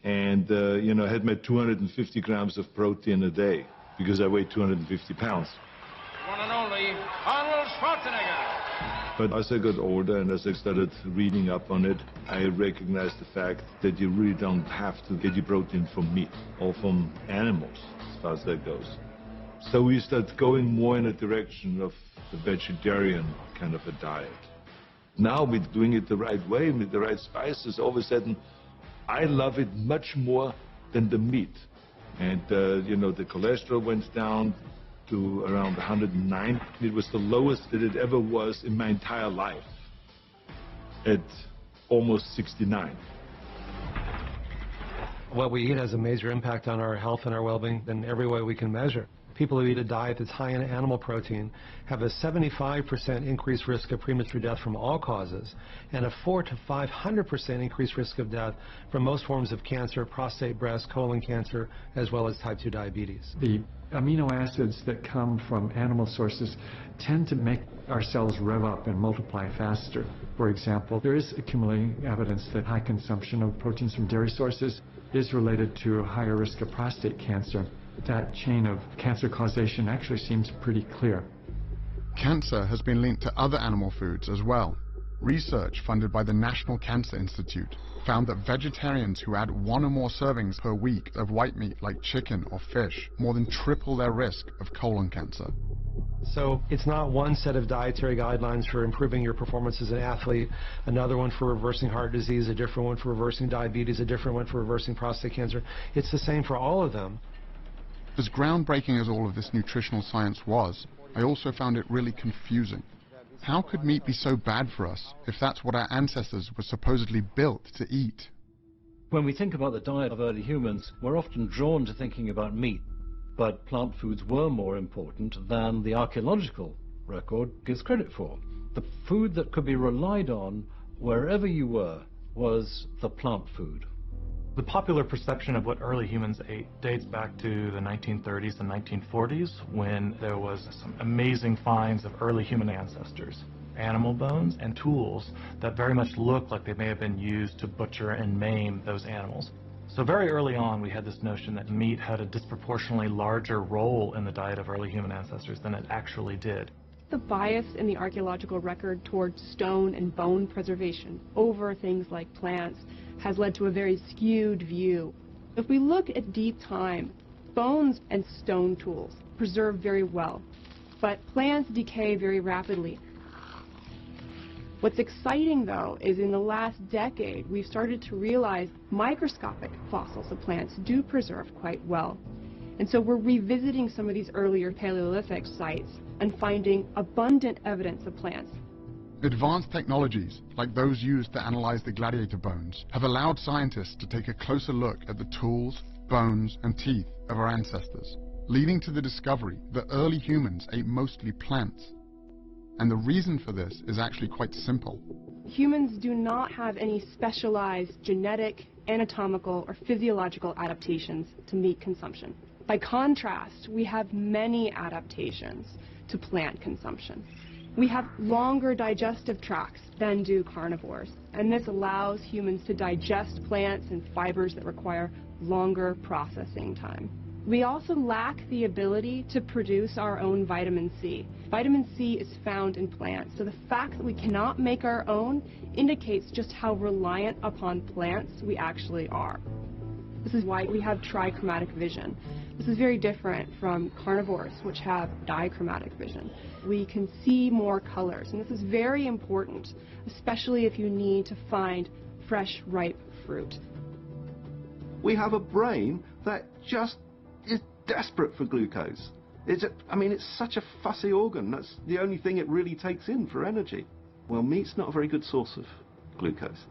And, I had my 250 grams of protein a day because I weighed 250 pounds. One and only Arnold Schwarzenegger. But as I got older and as I started reading up on it, I recognized the fact that you really don't have to get your protein from meat or from animals, as far as that goes. So we start going more in a direction of the vegetarian kind of a diet. Now we're doing it the right way, with the right spices. All of a sudden, I love it much more than the meat. And, the cholesterol went down to around 109. It was the lowest that it ever was in my entire life, at almost 69. What we eat has a major impact on our health and our well-being in every way we can measure. People who eat a diet that's high in animal protein have a 75% increased risk of premature death from all causes and a 400% to 500% increased risk of death from most forms of cancer, prostate, breast, colon cancer, as well as type 2 diabetes. The amino acids that come from animal sources tend to make our cells rev up and multiply faster. For example, there is accumulating evidence that high consumption of proteins from dairy sources is related to a higher risk of prostate cancer. That chain of cancer causation actually seems pretty clear. Cancer has been linked to other animal foods as well. Research funded by the National Cancer Institute found that vegetarians who add 1 or more servings per week of white meat like chicken or fish more than triple their risk of colon cancer. So it's not one set of dietary guidelines for improving your performance as an athlete, another one for reversing heart disease, a different one for reversing diabetes, a different one for reversing prostate cancer. It's the same for all of them. As groundbreaking as all of this nutritional science was, I also found it really confusing. How could meat be so bad for us if that's what our ancestors were supposedly built to eat? When we think about the diet of early humans, we're often drawn to thinking about meat, but plant foods were more important than the archaeological record gives credit for. The food that could be relied on wherever you were was the plant food. The popular perception of what early humans ate dates back to the 1930s and 1940s, when there was some amazing finds of early human ancestors, animal bones and tools that very much looked like they may have been used to butcher and maim those animals. So very early on, we had this notion that meat had a disproportionately larger role in the diet of early human ancestors than it actually did. The bias in the archaeological record towards stone and bone preservation over things like plants has led to a very skewed view. If we look at deep time, bones and stone tools preserve very well, but plants decay very rapidly. What's exciting, though, is in the last decade, we've started to realize microscopic fossils of plants do preserve quite well. And so we're revisiting some of these earlier Paleolithic sites and finding abundant evidence of plants. Advanced technologies, like those used to analyze the gladiator bones, have allowed scientists to take a closer look at the tools, bones, and teeth of our ancestors, leading to the discovery that early humans ate mostly plants. And the reason for this is actually quite simple. Humans do not have any specialized genetic, anatomical, or physiological adaptations to meat consumption. By contrast, we have many adaptations to plant consumption. We have longer digestive tracts than do carnivores, and this allows humans to digest plants and fibers that require longer processing time. We also lack the ability to produce our own vitamin C. Vitamin C is found in plants, so the fact that we cannot make our own indicates just how reliant upon plants we actually are. This is why we have trichromatic vision. This is very different from carnivores, which have dichromatic vision. We can see more colors, and this is very important, especially if you need to find fresh, ripe fruit. We have a brain that just is desperate for glucose. It's such a fussy organ. That's the only thing it really takes in for energy. Well, meat's not a very good source of glucose.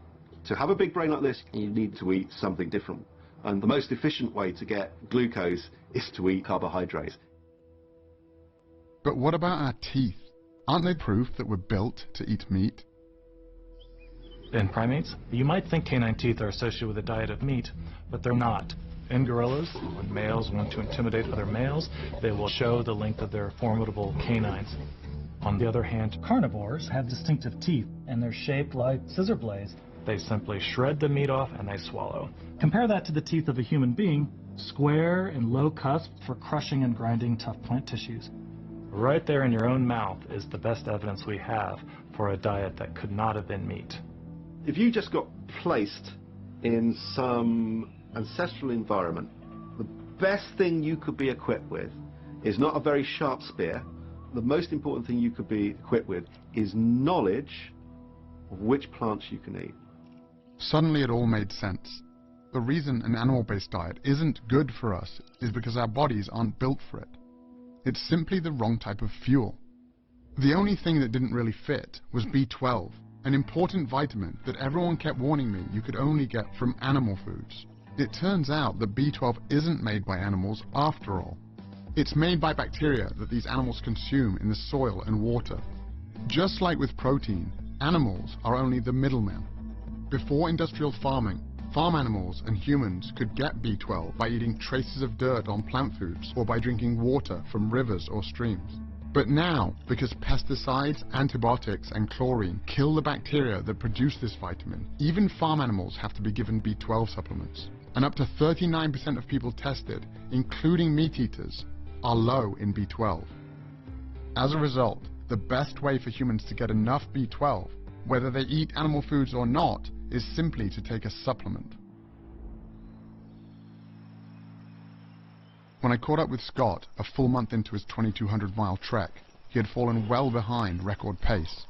To have a big brain like this, you need to eat something different. And the most efficient way to get glucose is to eat carbohydrates. But what about our teeth? Aren't they proof that we're built to eat meat? In primates, you might think canine teeth are associated with a diet of meat, but they're not. In gorillas, when males want to intimidate other males, they will show the length of their formidable canines. On the other hand, carnivores have distinctive teeth, and they're shaped like scissor blades. They simply shred the meat off and they swallow. Compare that to the teeth of a human being, square and low cusp for crushing and grinding tough plant tissues. Right there in your own mouth is the best evidence we have for a diet that could not have been meat. If you just got placed in some ancestral environment, the best thing you could be equipped with is not a very sharp spear. The most important thing you could be equipped with is knowledge of which plants you can eat. Suddenly it all made sense. The reason an animal-based diet isn't good for us is because our bodies aren't built for it. It's simply the wrong type of fuel. The only thing that didn't really fit was B12, an important vitamin that everyone kept warning me you could only get from animal foods. It turns out that B12 isn't made by animals after all. It's made by bacteria that these animals consume in the soil and water. Just like with protein, animals are only the middlemen. Before industrial farming, farm animals and humans could get B12 by eating traces of dirt on plant foods or by drinking water from rivers or streams. But now, because pesticides, antibiotics and chlorine kill the bacteria that produce this vitamin, even farm animals have to be given B12 supplements. And up to 39% of people tested, including meat eaters, are low in B12. As a result, the best way for humans to get enough B12, whether they eat animal foods or not, is simply to take a supplement. When I caught up with Scott a full month into his 2,200-mile trek, he had fallen well behind record pace.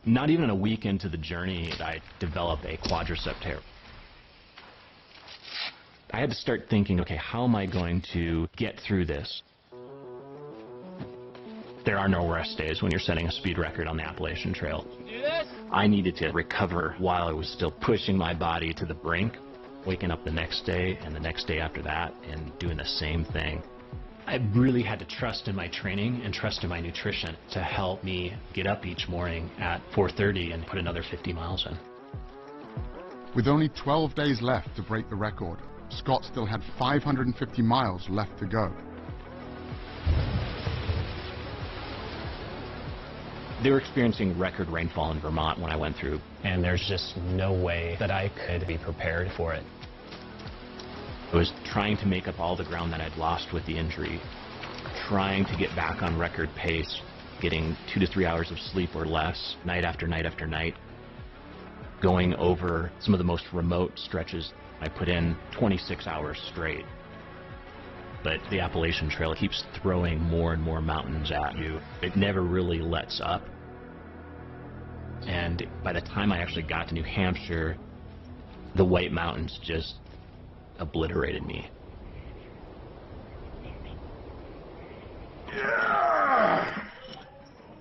Not even a week into the journey, I developed a quadricep tear. I had to start thinking, okay, how am I going to get through this? There are no rest days when you're setting a speed record on the Appalachian Trail. I needed to recover while I was still pushing my body to the brink, waking up the next day and the next day after that and doing the same thing. I really had to trust in my training and trust in my nutrition to help me get up each morning at 4:30 and put another 50 miles in. With only 12 days left to break the record, Scott still had 550 miles left to go. They were experiencing record rainfall in Vermont when I went through, and there's just no way that I could be prepared for it. I was trying to make up all the ground that I'd lost with the injury, trying to get back on record pace, getting 2 to 3 hours of sleep or less, night after night after night, going over some of the most remote stretches. I put in 26 hours straight. But the Appalachian Trail keeps throwing more and more mountains at you. It never really lets up. And by the time I actually got to New Hampshire, the White Mountains just obliterated me.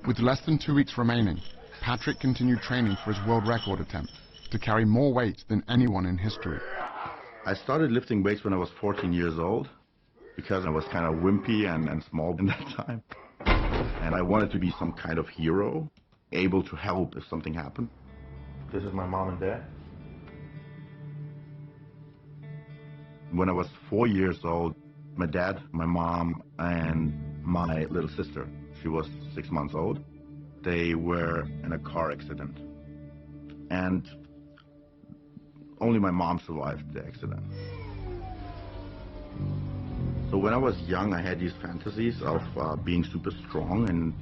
With less than 2 weeks remaining, Patrick continued training for his world record attempt to carry more weight than anyone in history. I started lifting weights when I was 14 years old because I was kind of wimpy and small in that time. and I wanted to be some kind of hero, able to help if something happened. This is my mom and dad. When I was 4 years old, my dad, my mom, and my little sister, she was 6 months old, they were in a car accident. And only my mom survived the accident. So when I was young, I had these fantasies of being super strong, and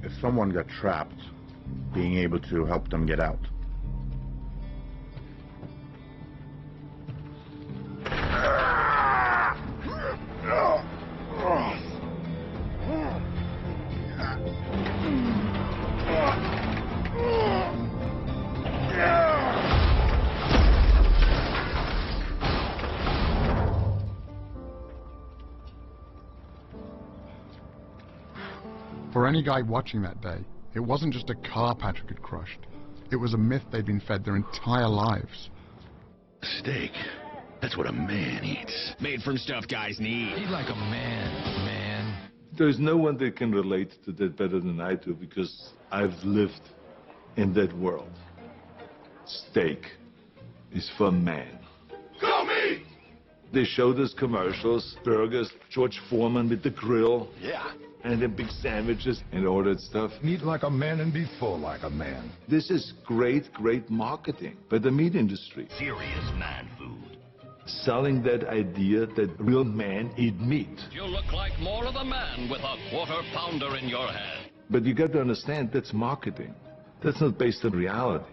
if someone got trapped, being able to help them get out. For any guy watching that day, it wasn't just a car Patrick had crushed. It was a myth they'd been fed their entire lives. Steak. That's what a man eats. Made from stuff guys need. Eat like a man. There's no one that can relate to that better than I do, because I've lived in that world. Steak is for man. Go me! They showed us commercials, burgers, George Foreman with the grill. Yeah. And then big sandwiches and all that stuff. Eat like a man and be full like a man. This is great marketing by the meat industry. Serious man food. Selling that idea that real men eat meat. You look like more of a man with a quarter-pounder in your hand. But you got to understand, that's marketing. That's not based on reality.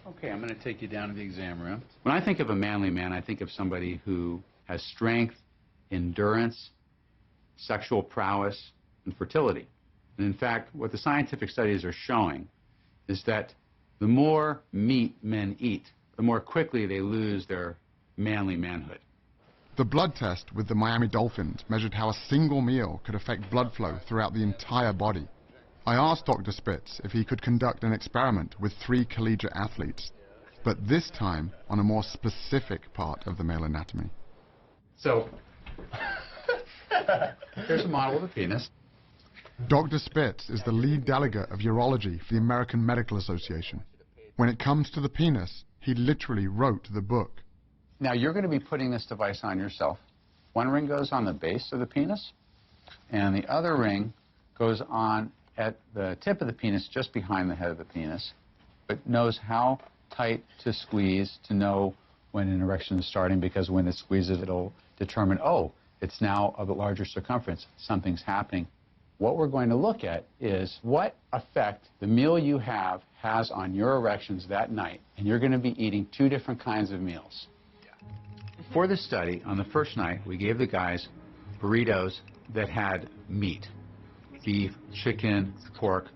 Okay, I'm going to take you down to the exam room. When I think of a manly man, I think of somebody who has strength, endurance, sexual prowess, and fertility. And in fact, what the scientific studies are showing is that the more meat men eat, the more quickly they lose their manly manhood. The blood test with the Miami Dolphins measured how a single meal could affect blood flow throughout the entire body. I asked Dr. Spitz if he could conduct an experiment with 3 collegiate athletes, but this time on a more specific part of the male anatomy. So, here's a model of a penis. Dr. Spitz is the lead delegate of urology for the American Medical Association. When it comes to the penis, he literally wrote the book. Now, you're going to be putting this device on yourself. One ring goes on the base of the penis, and the other ring goes on at the tip of the penis, just behind the head of the penis. It knows how tight to squeeze to know when an erection is starting, because when it squeezes, it'll determine, oh, it's now of a larger circumference, something's happening. What we're going to look at is what effect the meal you have has on your erections that night. And you're going to be eating 2 different kinds of meals. For this study, on the first night, we gave the guys burritos that had meat, beef, chicken, pork,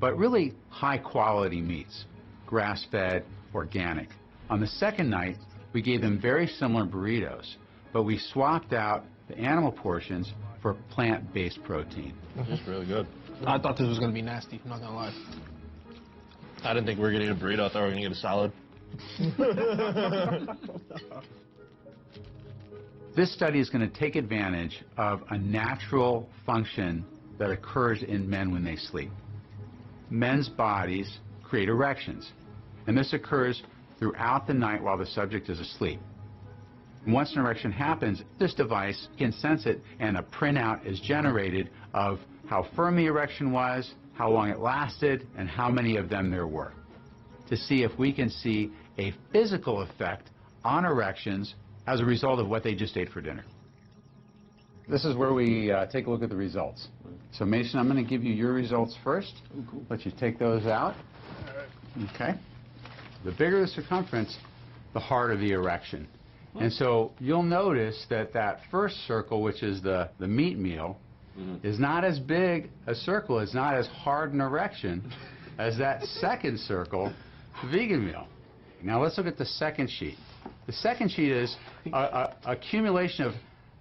but really high-quality meats, grass-fed, organic. On the second night, we gave them very similar burritos, but we swapped out the animal portions for plant-based protein. This is really good. I thought this was going to be nasty, I'm not going to lie. I didn't think we were going to eat a burrito, I thought we were going to get a salad. This study is going to take advantage of a natural function that occurs in men when they sleep. Men's bodies create erections, and this occurs throughout the night while the subject is asleep. And once an erection happens, this device can sense it, and a printout is generated of how firm the erection was, how long it lasted, and how many of them there were, to see if we can see a physical effect on erections as a result of what they just ate for dinner. This is where we take a look at the results. So Mason, I'm going to give you your results first. Let you take those out. Okay. The bigger the circumference, the harder the erection. And so you'll notice that that first circle, which is the meat meal, is not as big a circle, it's not as hard an erection as that second circle, the vegan meal. Now let's look at the second sheet. The second sheet is a accumulation of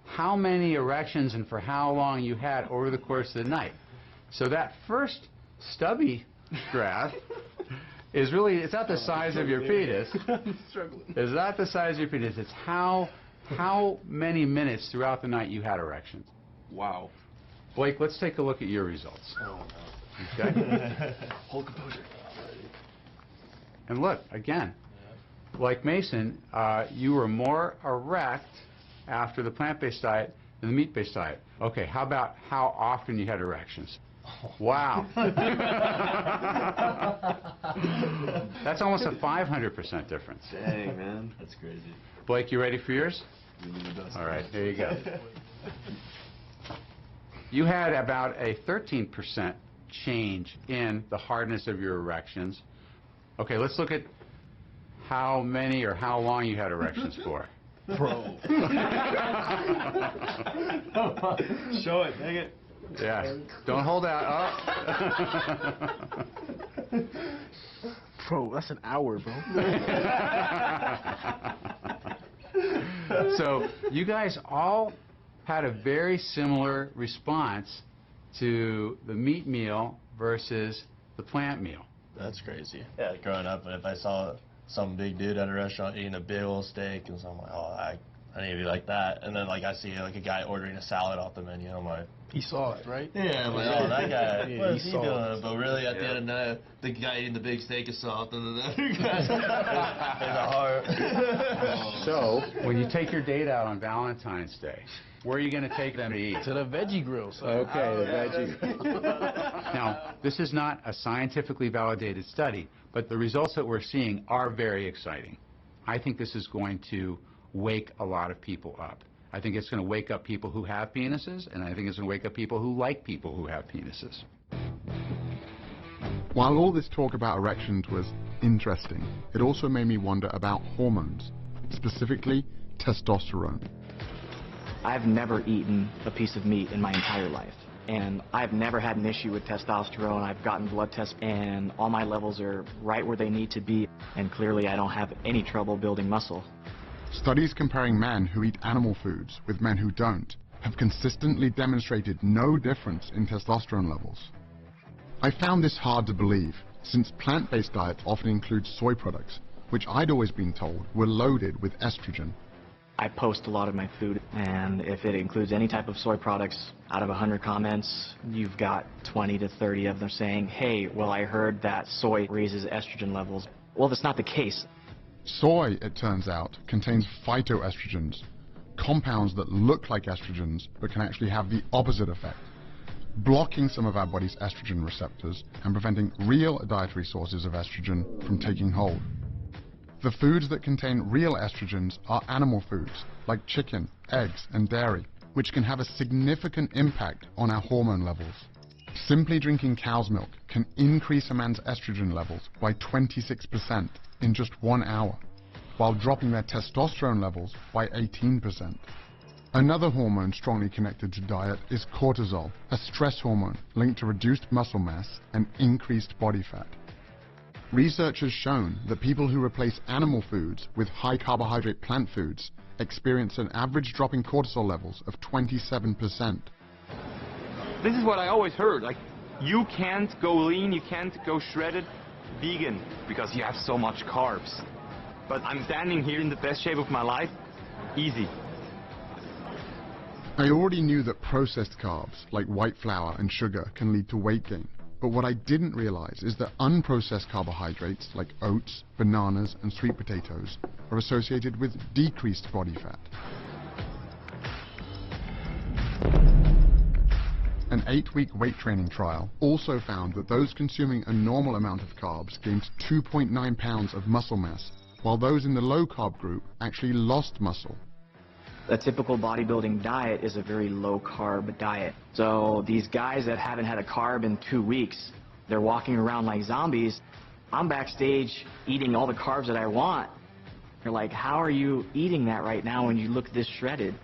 how many erections and for how long you had over the course of the night. So that first stubby graph is really, it's not the size of your penis. It's not the size of your penis. It's how many minutes throughout the night you had erections. Wow. Blake, let's take a look at your results. Oh, no. Okay? Hold composure. And look, again, like Mason, you were more erect after the plant-based diet than the meat-based diet. Okay, how about how often you had erections? Wow. That's almost a 500% difference. Dang, man. That's crazy. Blake, you ready for yours? All right, here you go. You had about a 13% change in the hardness of your erections. Okay, let's look at how many or how long you had erections for. Bro. Show it, dang it. Yeah, don't hold out. Oh. Bro, that's an hour, bro. So you guys all had a very similar response to the meat meal versus the plant meal. That's crazy. Yeah, like growing up, if I saw some big dude at a restaurant eating a big old steak, and so I'm like, oh, I need to be like that. And then like I see like a guy ordering a salad off the menu, I'm like, he saw it, right? Yeah, I'm like, oh, that guy, yeah, what is he doing? But really, at the end of the night, the guy eating the big steak is soft, and the other guy's a heart. So, when you take your date out on Valentine's Day, where are you going to take them to eat? To the veggie grill. So. Okay, the veggie. Now, this is not a scientifically validated study, but the results that we're seeing are very exciting. I think this is going to wake a lot of people up. I think it's going to wake up people who have penises, and I think it's going to wake up people who like people who have penises. While all this talk about erections was interesting, it also made me wonder about hormones, specifically testosterone. I've never eaten a piece of meat in my entire life, and I've never had an issue with testosterone. I've gotten blood tests, and all my levels are right where they need to be, and clearly I don't have any trouble building muscle. Studies comparing men who eat animal foods with men who don't have consistently demonstrated no difference in testosterone levels. I found this hard to believe, since plant-based diets often include soy products, which I'd always been told were loaded with estrogen. I post a lot of my food, and if it includes any type of soy products, out of 100 comments, you've got 20 to 30 of them saying, hey, well, I heard that soy raises estrogen levels. Well, that's not the case. Soy, it turns out, contains phytoestrogens, compounds that look like estrogens but can actually have the opposite effect, blocking some of our body's estrogen receptors and preventing real dietary sources of estrogen from taking hold. The foods that contain real estrogens are animal foods, like chicken, eggs, and dairy, which can have a significant impact on our hormone levels. Simply drinking cow's milk can increase a man's estrogen levels by 26% in just 1 hour, while dropping their testosterone levels by 18%. Another hormone strongly connected to diet is cortisol, a stress hormone linked to reduced muscle mass and increased body fat. Research has shown that people who replace animal foods with high-carbohydrate plant foods experience an average drop in cortisol levels of 27%. This is what I always heard, like, you can't go lean, you can't go shredded vegan because you have so much carbs. But I'm standing here in the best shape of my life, easy. I already knew that processed carbs, like white flour and sugar, can lead to weight gain. But what I didn't realize is that unprocessed carbohydrates, like oats, bananas, and sweet potatoes, are associated with decreased body fat. An 8-week weight training trial also found that those consuming a normal amount of carbs gained 2.9 pounds of muscle mass, while those in the low-carb group actually lost muscle. A typical bodybuilding diet is a very low-carb diet. So these guys that haven't had a carb in 2 weeks, they're walking around like zombies. I'm backstage eating all the carbs that I want. They're like, how are you eating that right now when you look this shredded?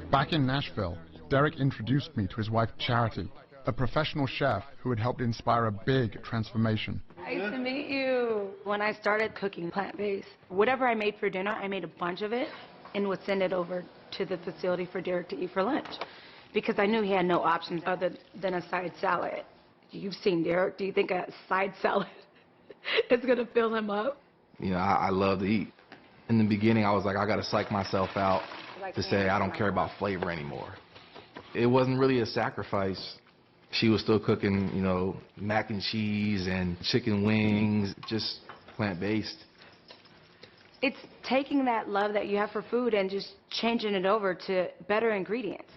Back in Nashville, Derek introduced me to his wife Charity, a professional chef who had helped inspire a big transformation. Nice to meet you. When I started cooking plant-based, whatever I made for dinner, I made a bunch of it and would send it over to the facility for Derek to eat for lunch because I knew he had no options other than a side salad. You've seen Derek. Do you think a side salad is going to fill him up? You know, I love to eat. In the beginning, I was like, I got to psych myself out to say I don't care about flavor anymore. It wasn't really a sacrifice. She was still cooking, you know, mac and cheese and chicken wings, just plant-based. It's taking that love that you have for food and just changing it over to better ingredients.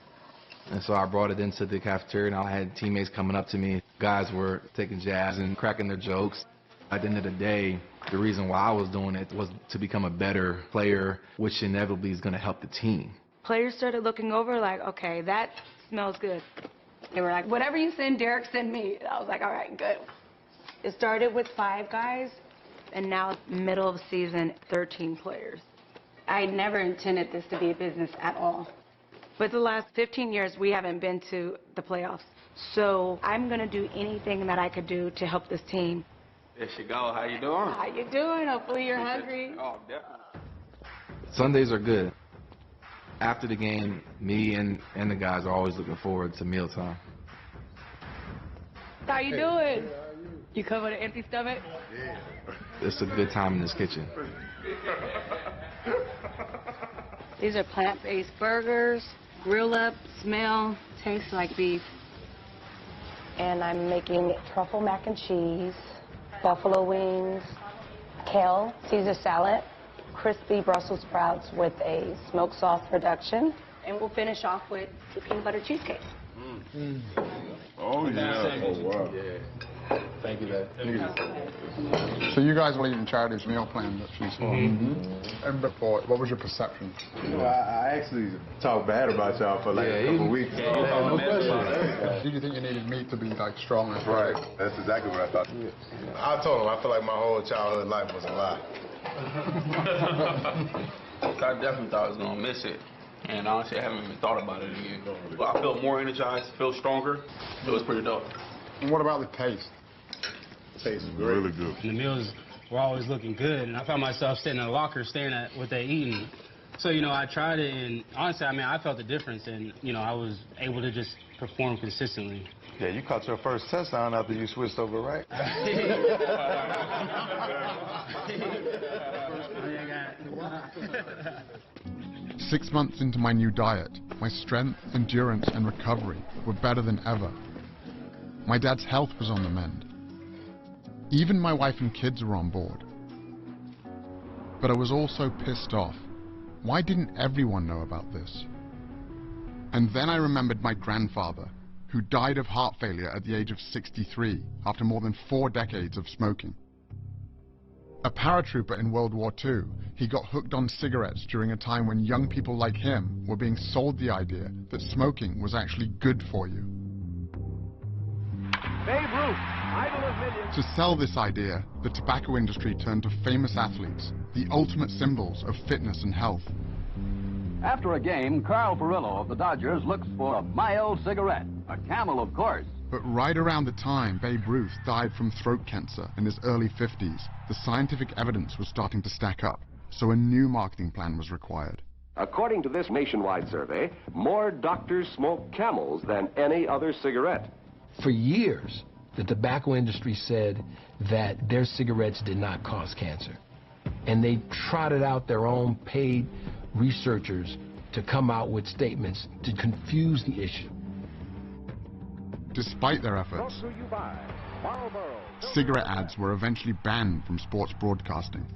And so I brought it into the cafeteria, and I had teammates coming up to me. Guys were taking jabs and cracking their jokes. At the end of the day, the reason why I was doing it was to become a better player, which inevitably is going to help the team. Players started looking over like, okay, that smells good. They were like, whatever you send Derek, send me. I was like, all right, good. It started with 5 guys, and now middle of season, 13 players. I never intended this to be a business at all. But the last 15 years, we haven't been to the playoffs. So I'm going to do anything that I could do to help this team. There she go. How you doing? How you doing? Hopefully you're hungry. Oh, definitely. Sundays are good. After the game, me and the guys are always looking forward to mealtime. How you doing? You come with an empty stomach? Yeah. It's a good time in this kitchen. These are plant-based burgers. Grill up, smell, taste like beef. And I'm making truffle mac and cheese, buffalo wings, kale, Caesar salad, crispy Brussels sprouts with a smoked sauce reduction. And we'll finish off with the peanut butter cheesecake. Oh, yeah. Oh, wow. Yeah. Thank you, Dad. So you guys were eating Charity's meal plan that she saw. And before, what was your perception? Well, I actually talked bad about y'all for like a couple weeks. Did you think you needed meat to be like strong as well? Right. That's exactly what I thought. I told him I feel like my whole childhood life was a lie. I definitely thought I was going to miss it. And honestly, I haven't even thought about it again. Well, I feel more energized, feel stronger. It was pretty dope. And what about the taste? Tastes really good. And the meals were always looking good, and I found myself sitting in a locker staring at what they eating. So, you know, I tried it, and honestly, I mean, I felt the difference, and, you know, I was able to just perform consistently. Yeah, you caught your first touchdown after you switched over, right? 6 months into my new diet, my strength, endurance, and recovery were better than ever. My dad's health was on the mend. Even my wife and kids were on board. But I was also pissed off. Why didn't everyone know about this? And then I remembered my grandfather, who died of heart failure at the age of 63 after more than 4 decades of smoking. A paratrooper in World War II, he got hooked on cigarettes during a time when young people like him were being sold the idea that smoking was actually good for you. Babe Ruth, idol of millions. To sell this idea, the tobacco industry turned to famous athletes, the ultimate symbols of fitness and health. After a game, Carl Perillo of the Dodgers looks for a mild cigarette. A Camel, of course. But right around the time Babe Ruth died from throat cancer in his early 50s, the scientific evidence was starting to stack up, so a new marketing plan was required. According to this nationwide survey, more doctors smoke Camels than any other cigarette. For years, the tobacco industry said that their cigarettes did not cause cancer. And they trotted out their own paid researchers to come out with statements to confuse the issue. Despite their efforts, cigarette ads were eventually banned from sports broadcasting,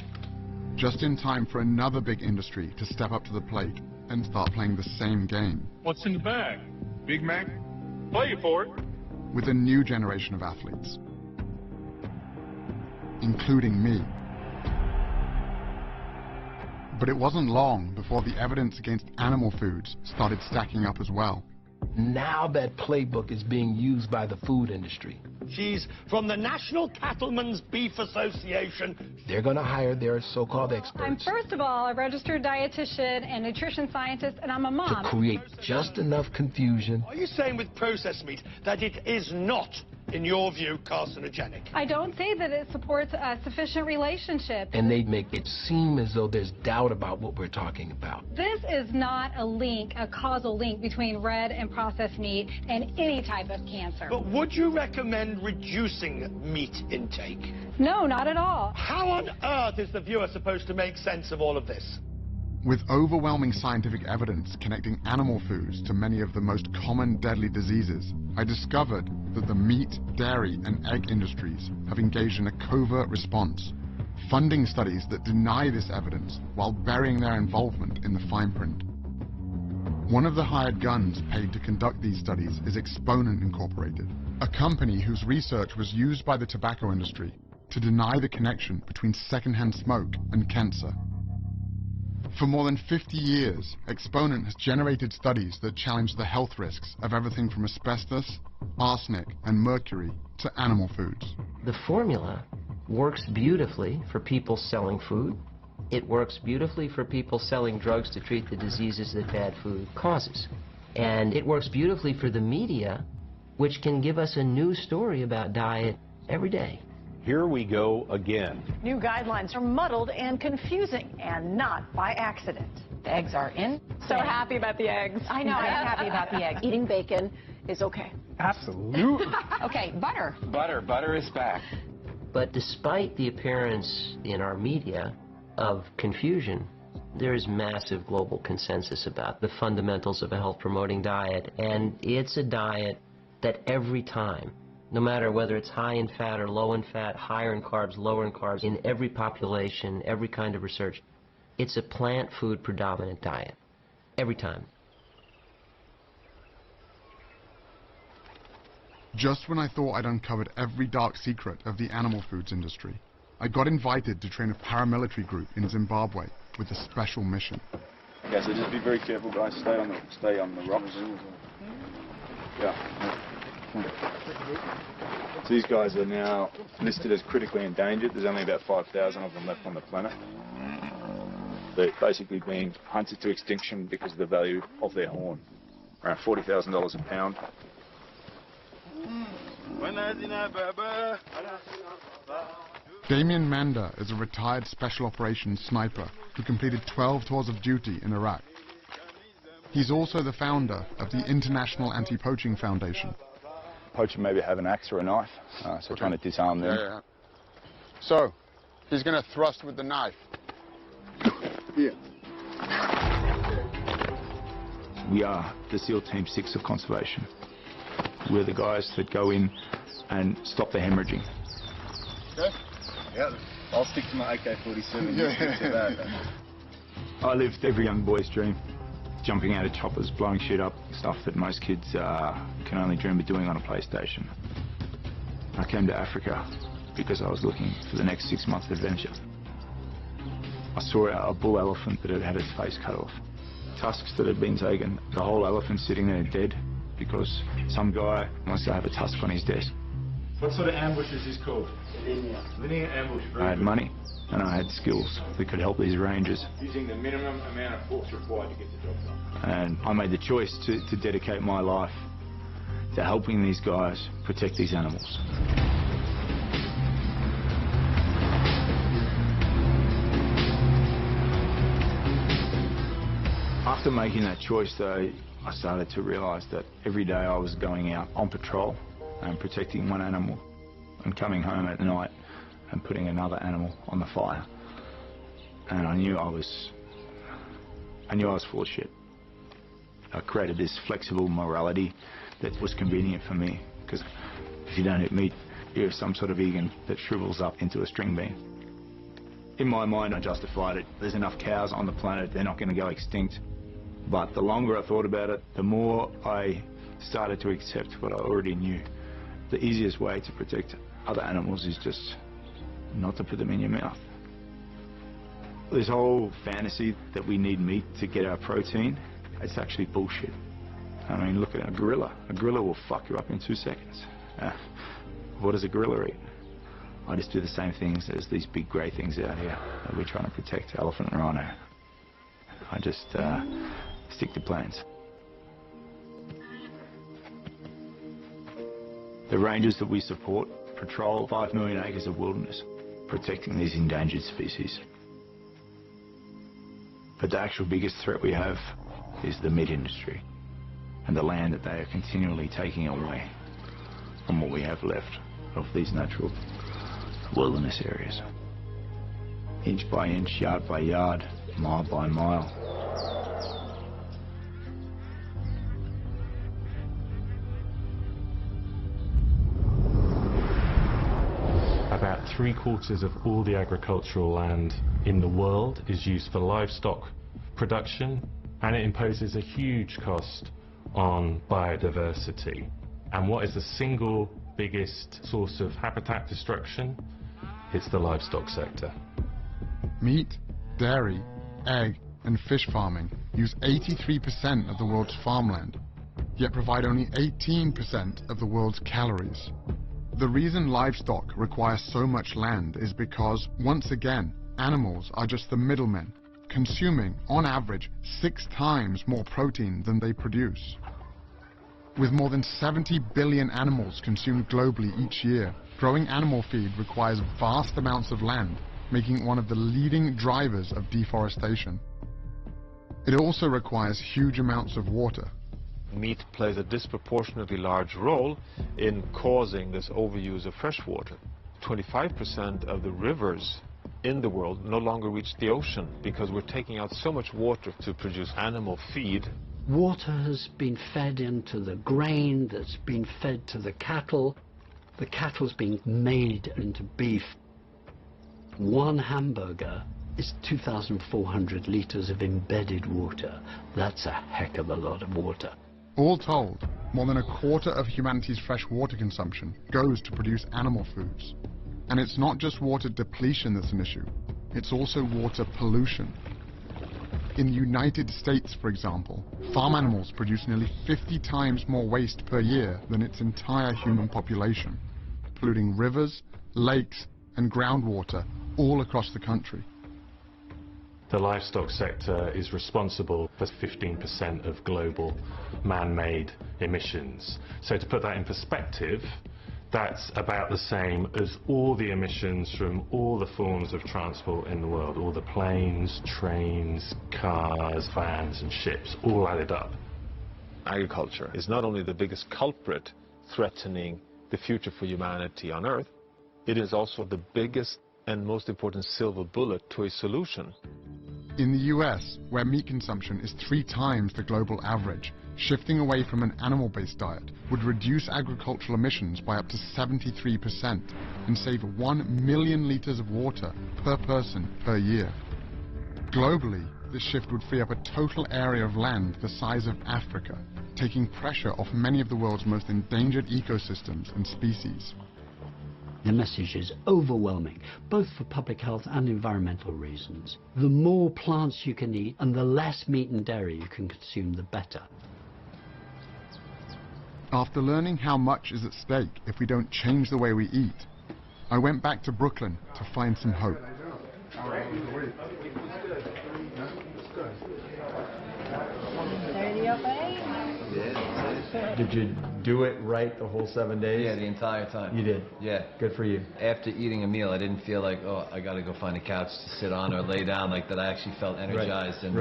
just in time for another big industry to step up to the plate and start playing the same game. What's in the bag? Big Mac? Play it for it. With a new generation of athletes, including me. But it wasn't long before the evidence against animal foods started stacking up as well. Now that playbook is being used by the food industry. She's from the National Cattlemen's Beef Association. They're going to hire their so-called experts. I'm first of all a registered dietitian and nutrition scientist, and I'm a mom. To create just enough confusion. Are you saying with processed meat that it is not, in your view, carcinogenic? I don't say that it supports a sufficient relationship. And they make it seem as though there's doubt about what we're talking about. This is not a link, a causal link between red and processed meat and any type of cancer. But would you recommend reducing meat intake? No, not at all. How on earth is the viewer supposed to make sense of all of this? With overwhelming scientific evidence connecting animal foods to many of the most common deadly diseases, I discovered that the meat, dairy, and egg industries have engaged in a covert response, funding studies that deny this evidence while burying their involvement in the fine print. One of the hired guns paid to conduct these studies is Exponent Incorporated, a company whose research was used by the tobacco industry to deny the connection between secondhand smoke and cancer. For more than 50 years, Exponent has generated studies that challenge the health risks of everything from asbestos, arsenic, and mercury to animal foods. The formula works beautifully for people selling food. It works beautifully for people selling drugs to treat the diseases that bad food causes. And it works beautifully for the media, which can give us a new story about diet every day. Here we go again. New guidelines are muddled and confusing, and not by accident. The eggs are in. So happy about the eggs. I know, I'm happy about the eggs. Eating bacon is okay. Absolutely. Okay, butter. Butter is back. But despite the appearance in our media of confusion, there is massive global consensus about the fundamentals of a health-promoting diet, and it's a diet that every time, no matter whether it's high in fat or low in fat, higher in carbs, lower in carbs, in every population, every kind of research, it's a plant food predominant diet. Every time. Just when I thought I'd uncovered every dark secret of the animal foods industry, I got invited to train a paramilitary group in Zimbabwe with a special mission. Okay, so just be very careful, guys. Stay on the rocks. Yeah. So these guys are now listed as critically endangered. There's only about 5,000 of them left on the planet. They're basically being hunted to extinction because of the value of their horn. Around $40,000 a pound. Damien Manda is a retired special operations sniper who completed 12 tours of duty in Iraq. He's also the founder of the International Anti-Poaching Foundation. Poacher maybe have an axe or a knife, so trying to disarm them. Yeah. So, he's going to thrust with the knife. Yeah. We are the SEAL Team 6 of conservation. We're the guys that go in and stop the hemorrhaging. Okay. Yeah, I'll stick to my AK-47. You stick to that. I lived every young boy's dream. Jumping out of choppers, blowing shit up, stuff that most kids can only dream of doing on a PlayStation. I came to Africa because I was looking for the next 6-month adventure. I saw a bull elephant that had had its face cut off. Tusks that had been taken, the whole elephant sitting there dead because some guy wants to have a tusk on his desk. What sort of ambush is this called? Linear ambush. I had money and I had skills that could help these rangers. Using the minimum amount of force required to get the job done. And I made the choice to dedicate my life to helping these guys protect these animals. After making that choice, though, I started to realize that every day I was going out on patrol and protecting one animal and coming home at night and putting another animal on the fire. And I knew I was full of shit. I created this flexible morality that was convenient for me, because if you don't eat meat, you're some sort of vegan that shrivels up into a string bean. In my mind, I justified it. There's enough cows on the planet, they're not going to go extinct. But the longer I thought about it, the more I started to accept what I already knew. The easiest way to protect other animals is just not to put them in your mouth. This whole fantasy that we need meat to get our protein, it's actually bullshit. I mean, look at a gorilla. A gorilla will fuck you up in 2 seconds. What does a gorilla eat? I just do the same things as these big grey things out here that we're trying to protect, elephant and rhino. I just stick to plans. The rangers that we support patrol 5 million acres of wilderness, protecting these endangered species. But the actual biggest threat we have is the meat industry and the land that they are continually taking away from what we have left of these natural wilderness areas. Inch by inch, yard by yard, mile by mile. About 3/4 of all the agricultural land in the world is used for livestock production, and it imposes a huge cost on biodiversity. And what is the single biggest source of habitat destruction? It's the livestock sector. Meat, dairy, egg, and fish farming use 83% of the world's farmland, yet provide only 18% of the world's calories. The reason livestock require so much land is because, once again, animals are just the middlemen, consuming, on average, 6 times more protein than they produce. With more than 70 billion animals consumed globally each year, growing animal feed requires vast amounts of land, making it one of the leading drivers of deforestation. It also requires huge amounts of water. Meat plays a disproportionately large role in causing this overuse of fresh water. 25% of the rivers in the world no longer reach the ocean because we're taking out so much water to produce animal feed. Water has been fed into the grain that's been fed to the cattle. The cattle's being made into beef. One hamburger is 2,400 litres of embedded water. That's a heck of a lot of water. All told, more than 1/4 of humanity's fresh water consumption goes to produce animal foods. And it's not just water depletion that's an issue, it's also water pollution. In the United States, for example, farm animals produce nearly 50 times more waste per year than its entire human population, polluting rivers, lakes, and groundwater all across the country. The livestock sector is responsible for 15% of global man-made emissions. So to put that in perspective, that's about the same as all the emissions from all the forms of transport in the world, all the planes, trains, cars, vans and ships, all added up. Agriculture is not only the biggest culprit threatening the future for humanity on Earth, it is also the biggest and most important silver bullet to a solution. In the US, where meat consumption is 3 times the global average, shifting away from an animal-based diet would reduce agricultural emissions by up to 73% and save 1 million litres of water per person per year. Globally, this shift would free up a total area of land the size of Africa, taking pressure off many of the world's most endangered ecosystems and species. The message is overwhelming, both for public health and environmental reasons. The more plants you can eat and the less meat and dairy you can consume, the better. After learning how much is at stake if we don't change the way we eat, I went back to Brooklyn to find some hope. Did you do it right the whole 7 days? Yeah, the entire time. You did? Yeah. Good for you. After eating a meal, I didn't feel like, oh, I got to go find a couch to sit on or lay down, like that. I actually felt energized and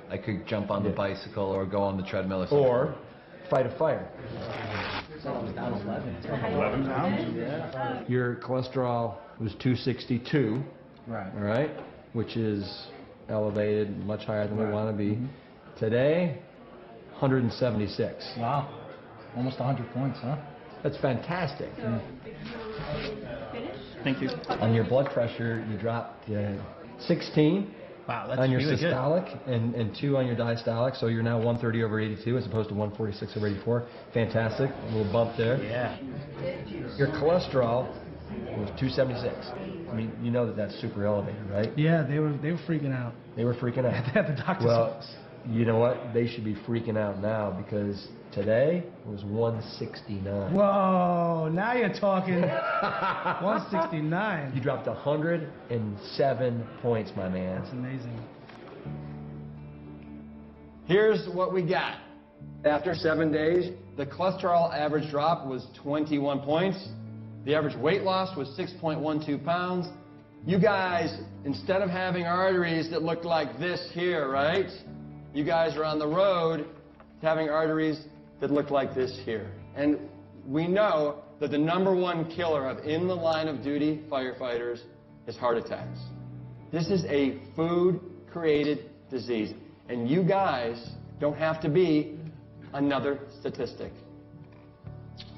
I could jump on the bicycle or go on the treadmill or something. Or fight a fire. 11 pounds? Yeah. Your cholesterol was 262. Right. All right? Which is elevated, much higher than we want to be. Today, 176. Wow. Almost 100 points, huh? That's fantastic. Thank you. On your blood pressure, you dropped 16 wow, that's on your really systolic and 2 on your diastolic, so you're now 130/82 as opposed to 146/84. Fantastic. A little bump there. Yeah. Your cholesterol was 276. I mean, you know that that's super elevated, right? Yeah, they were freaking out. They were freaking out. At the doctor's office. You know what? They should be freaking out now because today was 169. Whoa, now you're talking. 169. You dropped 107 points, my man. That's amazing. Here's what we got. After 7 days, the cholesterol average drop was 21 points. The average weight loss was 6.12 pounds. You guys, instead of having arteries that looked like this here, right? You guys are on the road to having arteries that look like this here. And we know that the #1 killer of in the line of duty firefighters is heart attacks. This is a food man-created disease. And you guys don't have to be another statistic.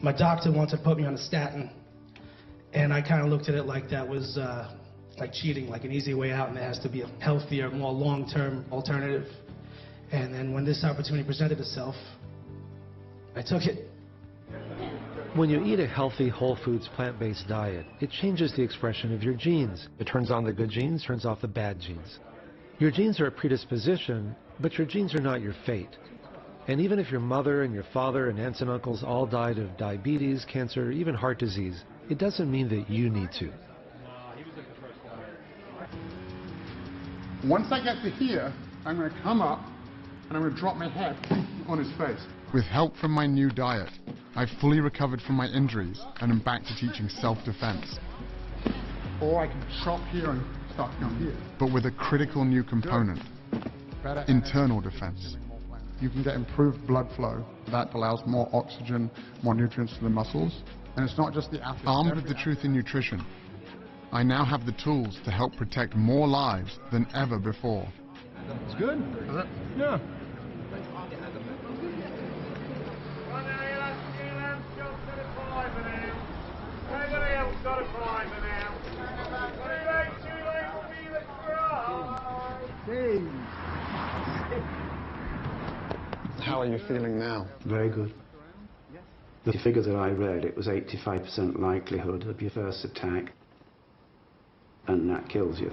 My doctor wanted to put me on a statin, and I kind of looked at it like that was like cheating, like an easy way out, and there has to be a healthier, more long-term alternative. And then when this opportunity presented itself, I took it. When you eat a healthy, whole foods, plant-based diet, it changes the expression of your genes. It turns on the good genes, turns off the bad genes. Your genes are a predisposition, but your genes are not your fate. And even if your mother and your father and aunts and uncles all died of diabetes, cancer, even heart disease, it doesn't mean that you need to. Once I get to here, I'm going to come up and I'm going to drop my head on his face. With help from my new diet, I've fully recovered from my injuries and am back to teaching self-defense. Or I can chop here and start down here. But with a critical new component, internal defense. You can get improved blood flow. That allows more oxygen, more nutrients to the muscles. And it's not just the athlete. Armed with the truth in nutrition, I now have the tools to help protect more lives than ever before. It's good. Is it? Yeah. How are you feeling now? Very good. The figure that I read, it was 85% likelihood of your first attack, and that kills you.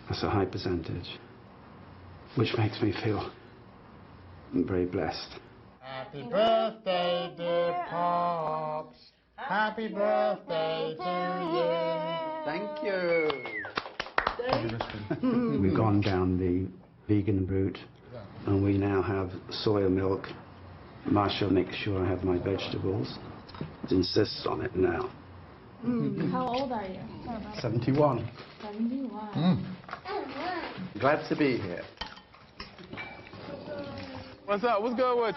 That's a high percentage, which makes me feel very blessed. Happy birthday, dear Pops. Happy birthday to you. Thank you. We've gone down the vegan route, and we now have soya milk. Marsha makes sure I have my vegetables. Insists on it now. How old are you? 71. 71. Glad to be here. What's up? What's good with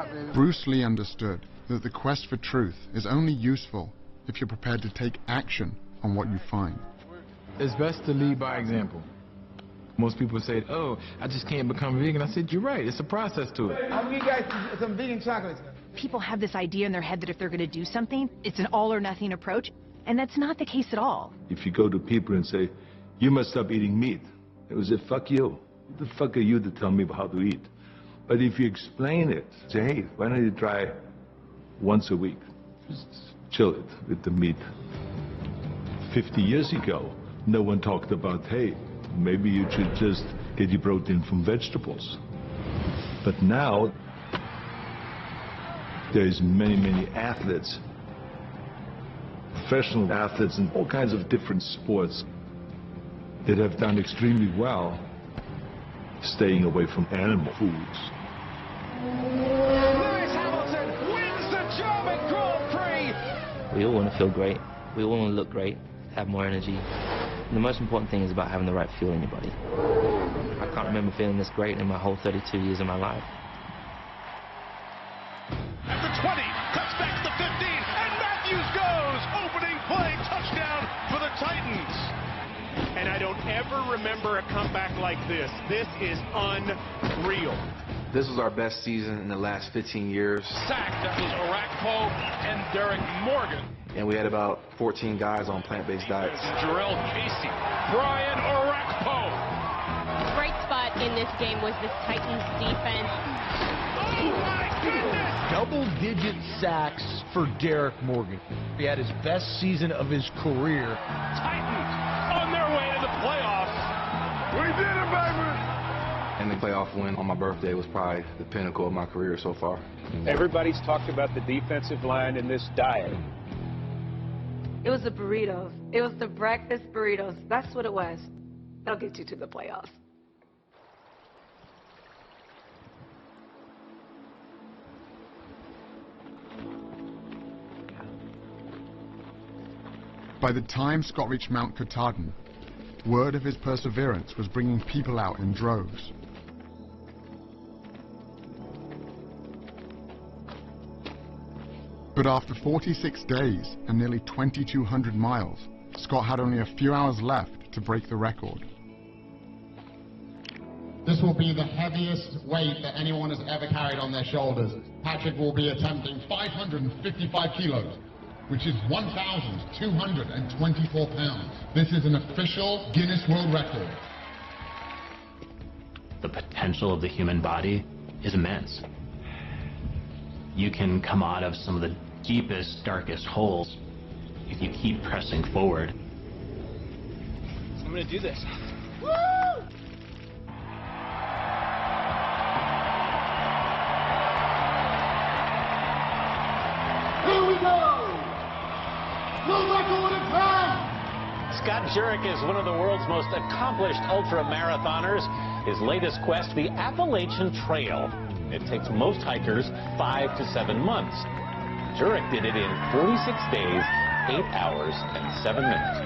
you? Bruce Lee understood that the quest for truth is only useful if you're prepared to take action on what you find. It's best to lead by example. Most people say, oh, I just can't become vegan. I said, you're right. It's a process to it. I'll give you guys some vegan chocolates. People have this idea in their head that if they're going to do something, it's an all or nothing approach, and that's not the case at all. If you go to people and say, you must stop eating meat, they will say, fuck you. Who the fuck are you to tell me how to eat? But if you explain it, say, hey, why don't you try once a week? Just chill it with the meat. 50 years ago, no one talked about, hey, maybe you should just get your protein from vegetables. But now, there's many athletes, professional athletes in all kinds of different sports that have done extremely well staying away from animal foods. Lewis Hamilton wins the German Grand Prix! We all want to feel great. We all want to look great, have more energy. The most important thing is about having the right fuel in your body. I can't remember feeling this great in my whole 32 years of my life. At the 20, cuts back to the 15, and Matthews goes! Opening play, touchdown for the Titans. And I don't ever remember a comeback like this. This is unreal. This was our best season in the last 15 years. Sack, that was Orakpo and Derek Morgan. And we had about 14 guys on plant-based diets. Jarrell Casey, Brian Orakpo. Bright spot in this game was this Titans defense. Oh my goodness! Double-digit sacks for Derek Morgan. He had his best season of his career. Titans on their way to the playoffs. We did it, baby! And the playoff win on my birthday was probably the pinnacle of my career so far. Everybody's talked about the defensive line in this diet. It was the burritos. It was the breakfast burritos. That's what it was. They'll get you to the playoffs. By the time Scott reached Mount Katahdin, word of his perseverance was bringing people out in droves. But after 46 days and nearly 2,200 miles, Scott had only a few hours left to break the record. This will be the heaviest weight that anyone has ever carried on their shoulders. Patrick will be attempting 555 kilos, which is 1,224 pounds. This is an official Guinness World Record. The potential of the human body is immense. You can come out of some of the deepest, darkest holes if you keep pressing forward. So I'm gonna do this. Woo! Here we go! World record in time! Scott Jurek is one of the world's most accomplished ultra-marathoners. His latest quest, the Appalachian Trail. It takes most hikers 5 to 7 months. Jurek did it in 46 days, 8 hours, and 7 minutes.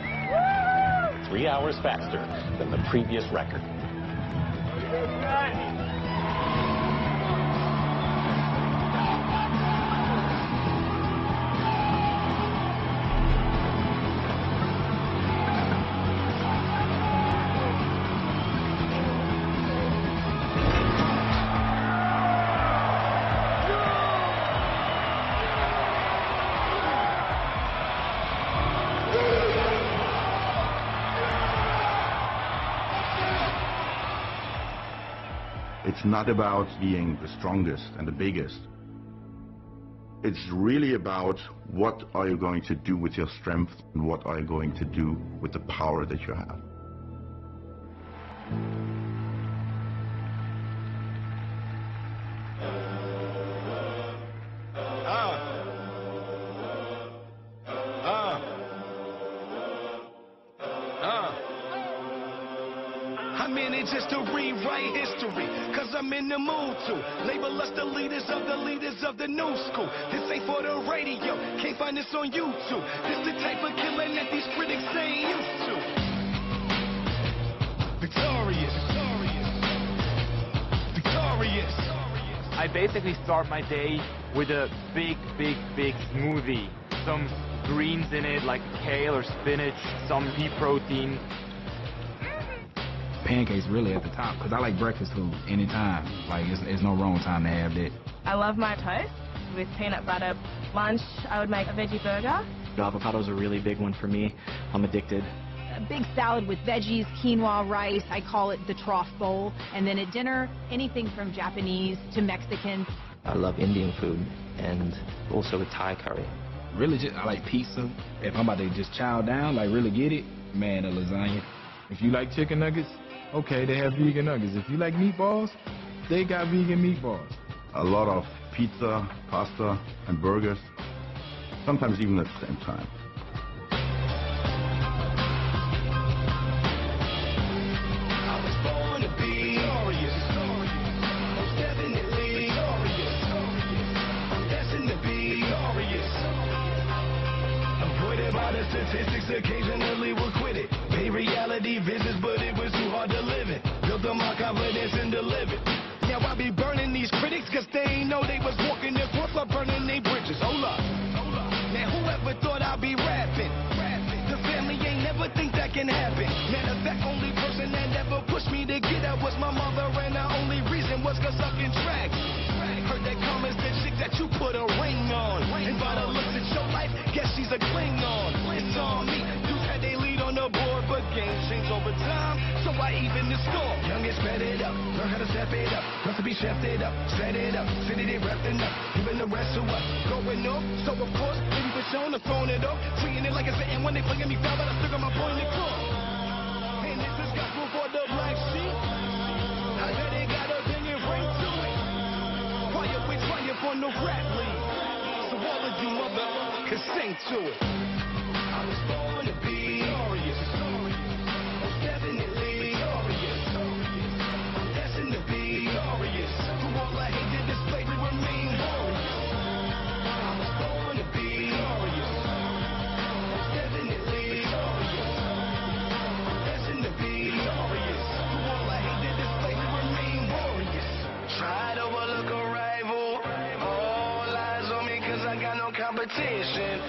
3 hours faster than the previous record. It's not about being the strongest and the biggest. It's really about what are you going to do with your strength and what are you going to do with the power that you have. I'm in it just to rewrite history, cause I'm in the mood to label us the leaders of the new school. This ain't for the radio, can't find this on YouTube. This the type of killing that these critics ain't used to. Victorious. I basically start my day with a big smoothie. Some greens in it, like kale or spinach, some pea protein. Pancakes really at the top, because I like breakfast food anytime. Like, it's no wrong time to have that. I love my toast with peanut butter. Lunch, I would make a veggie burger. Avocado's a really big one for me. I'm addicted. A big salad with veggies, quinoa, rice. I call it the trough bowl. And then at dinner, anything from Japanese to Mexican. I love Indian food and also with Thai curry. Really, I like pizza. If I'm about to just chow down, like really get it, man, a lasagna. If you like chicken nuggets, okay, they have vegan nuggets. If you like meatballs, they got vegan meatballs. A lot of pizza, pasta, and burgers, sometimes even at the same time. Statistics occasionally will quit it. Pay reality visits, but it was too hard to live it. Built on my confidence and delivered. Now I be burning these critics, cause they ain't know they was walking their course while burning their bridges. Hold up. Now whoever thought I'd be rapping? The family ain't never think that can happen. Matter of fact, only person that ever pushed me to get out was my mother, and the only reason was cause I can track. Heard that comments that chick that you put a ring on. And by the looks at your life, guess she's a Klingon. It's on me. Dudes had they lead on the board, but games change over time, so I even the score. Young and sped it up, learn how to step it up. Got to be shafted up, set it up, city they wrapped enough. Giving the rest to us, going up. So of course, maybe for shown, I'm throwing it up. Treating it like it's an when they playing me foul, but I still got my point across. And this is gospel for the black sheep. I bet it got a banging ring to it. Quiet with triumph on the rap league. So all of you motherfuckers sing to it. I was born to be glorious. Most definitely glorious. I'm destined to be glorious. Through all I hate to display, we remain glorious. I was born to be glorious. Most definitely glorious. I'm destined to be glorious. Through all I hate to display, we remain glorious. Try to overlook a rival. All eyes on me 'cause I got no competition.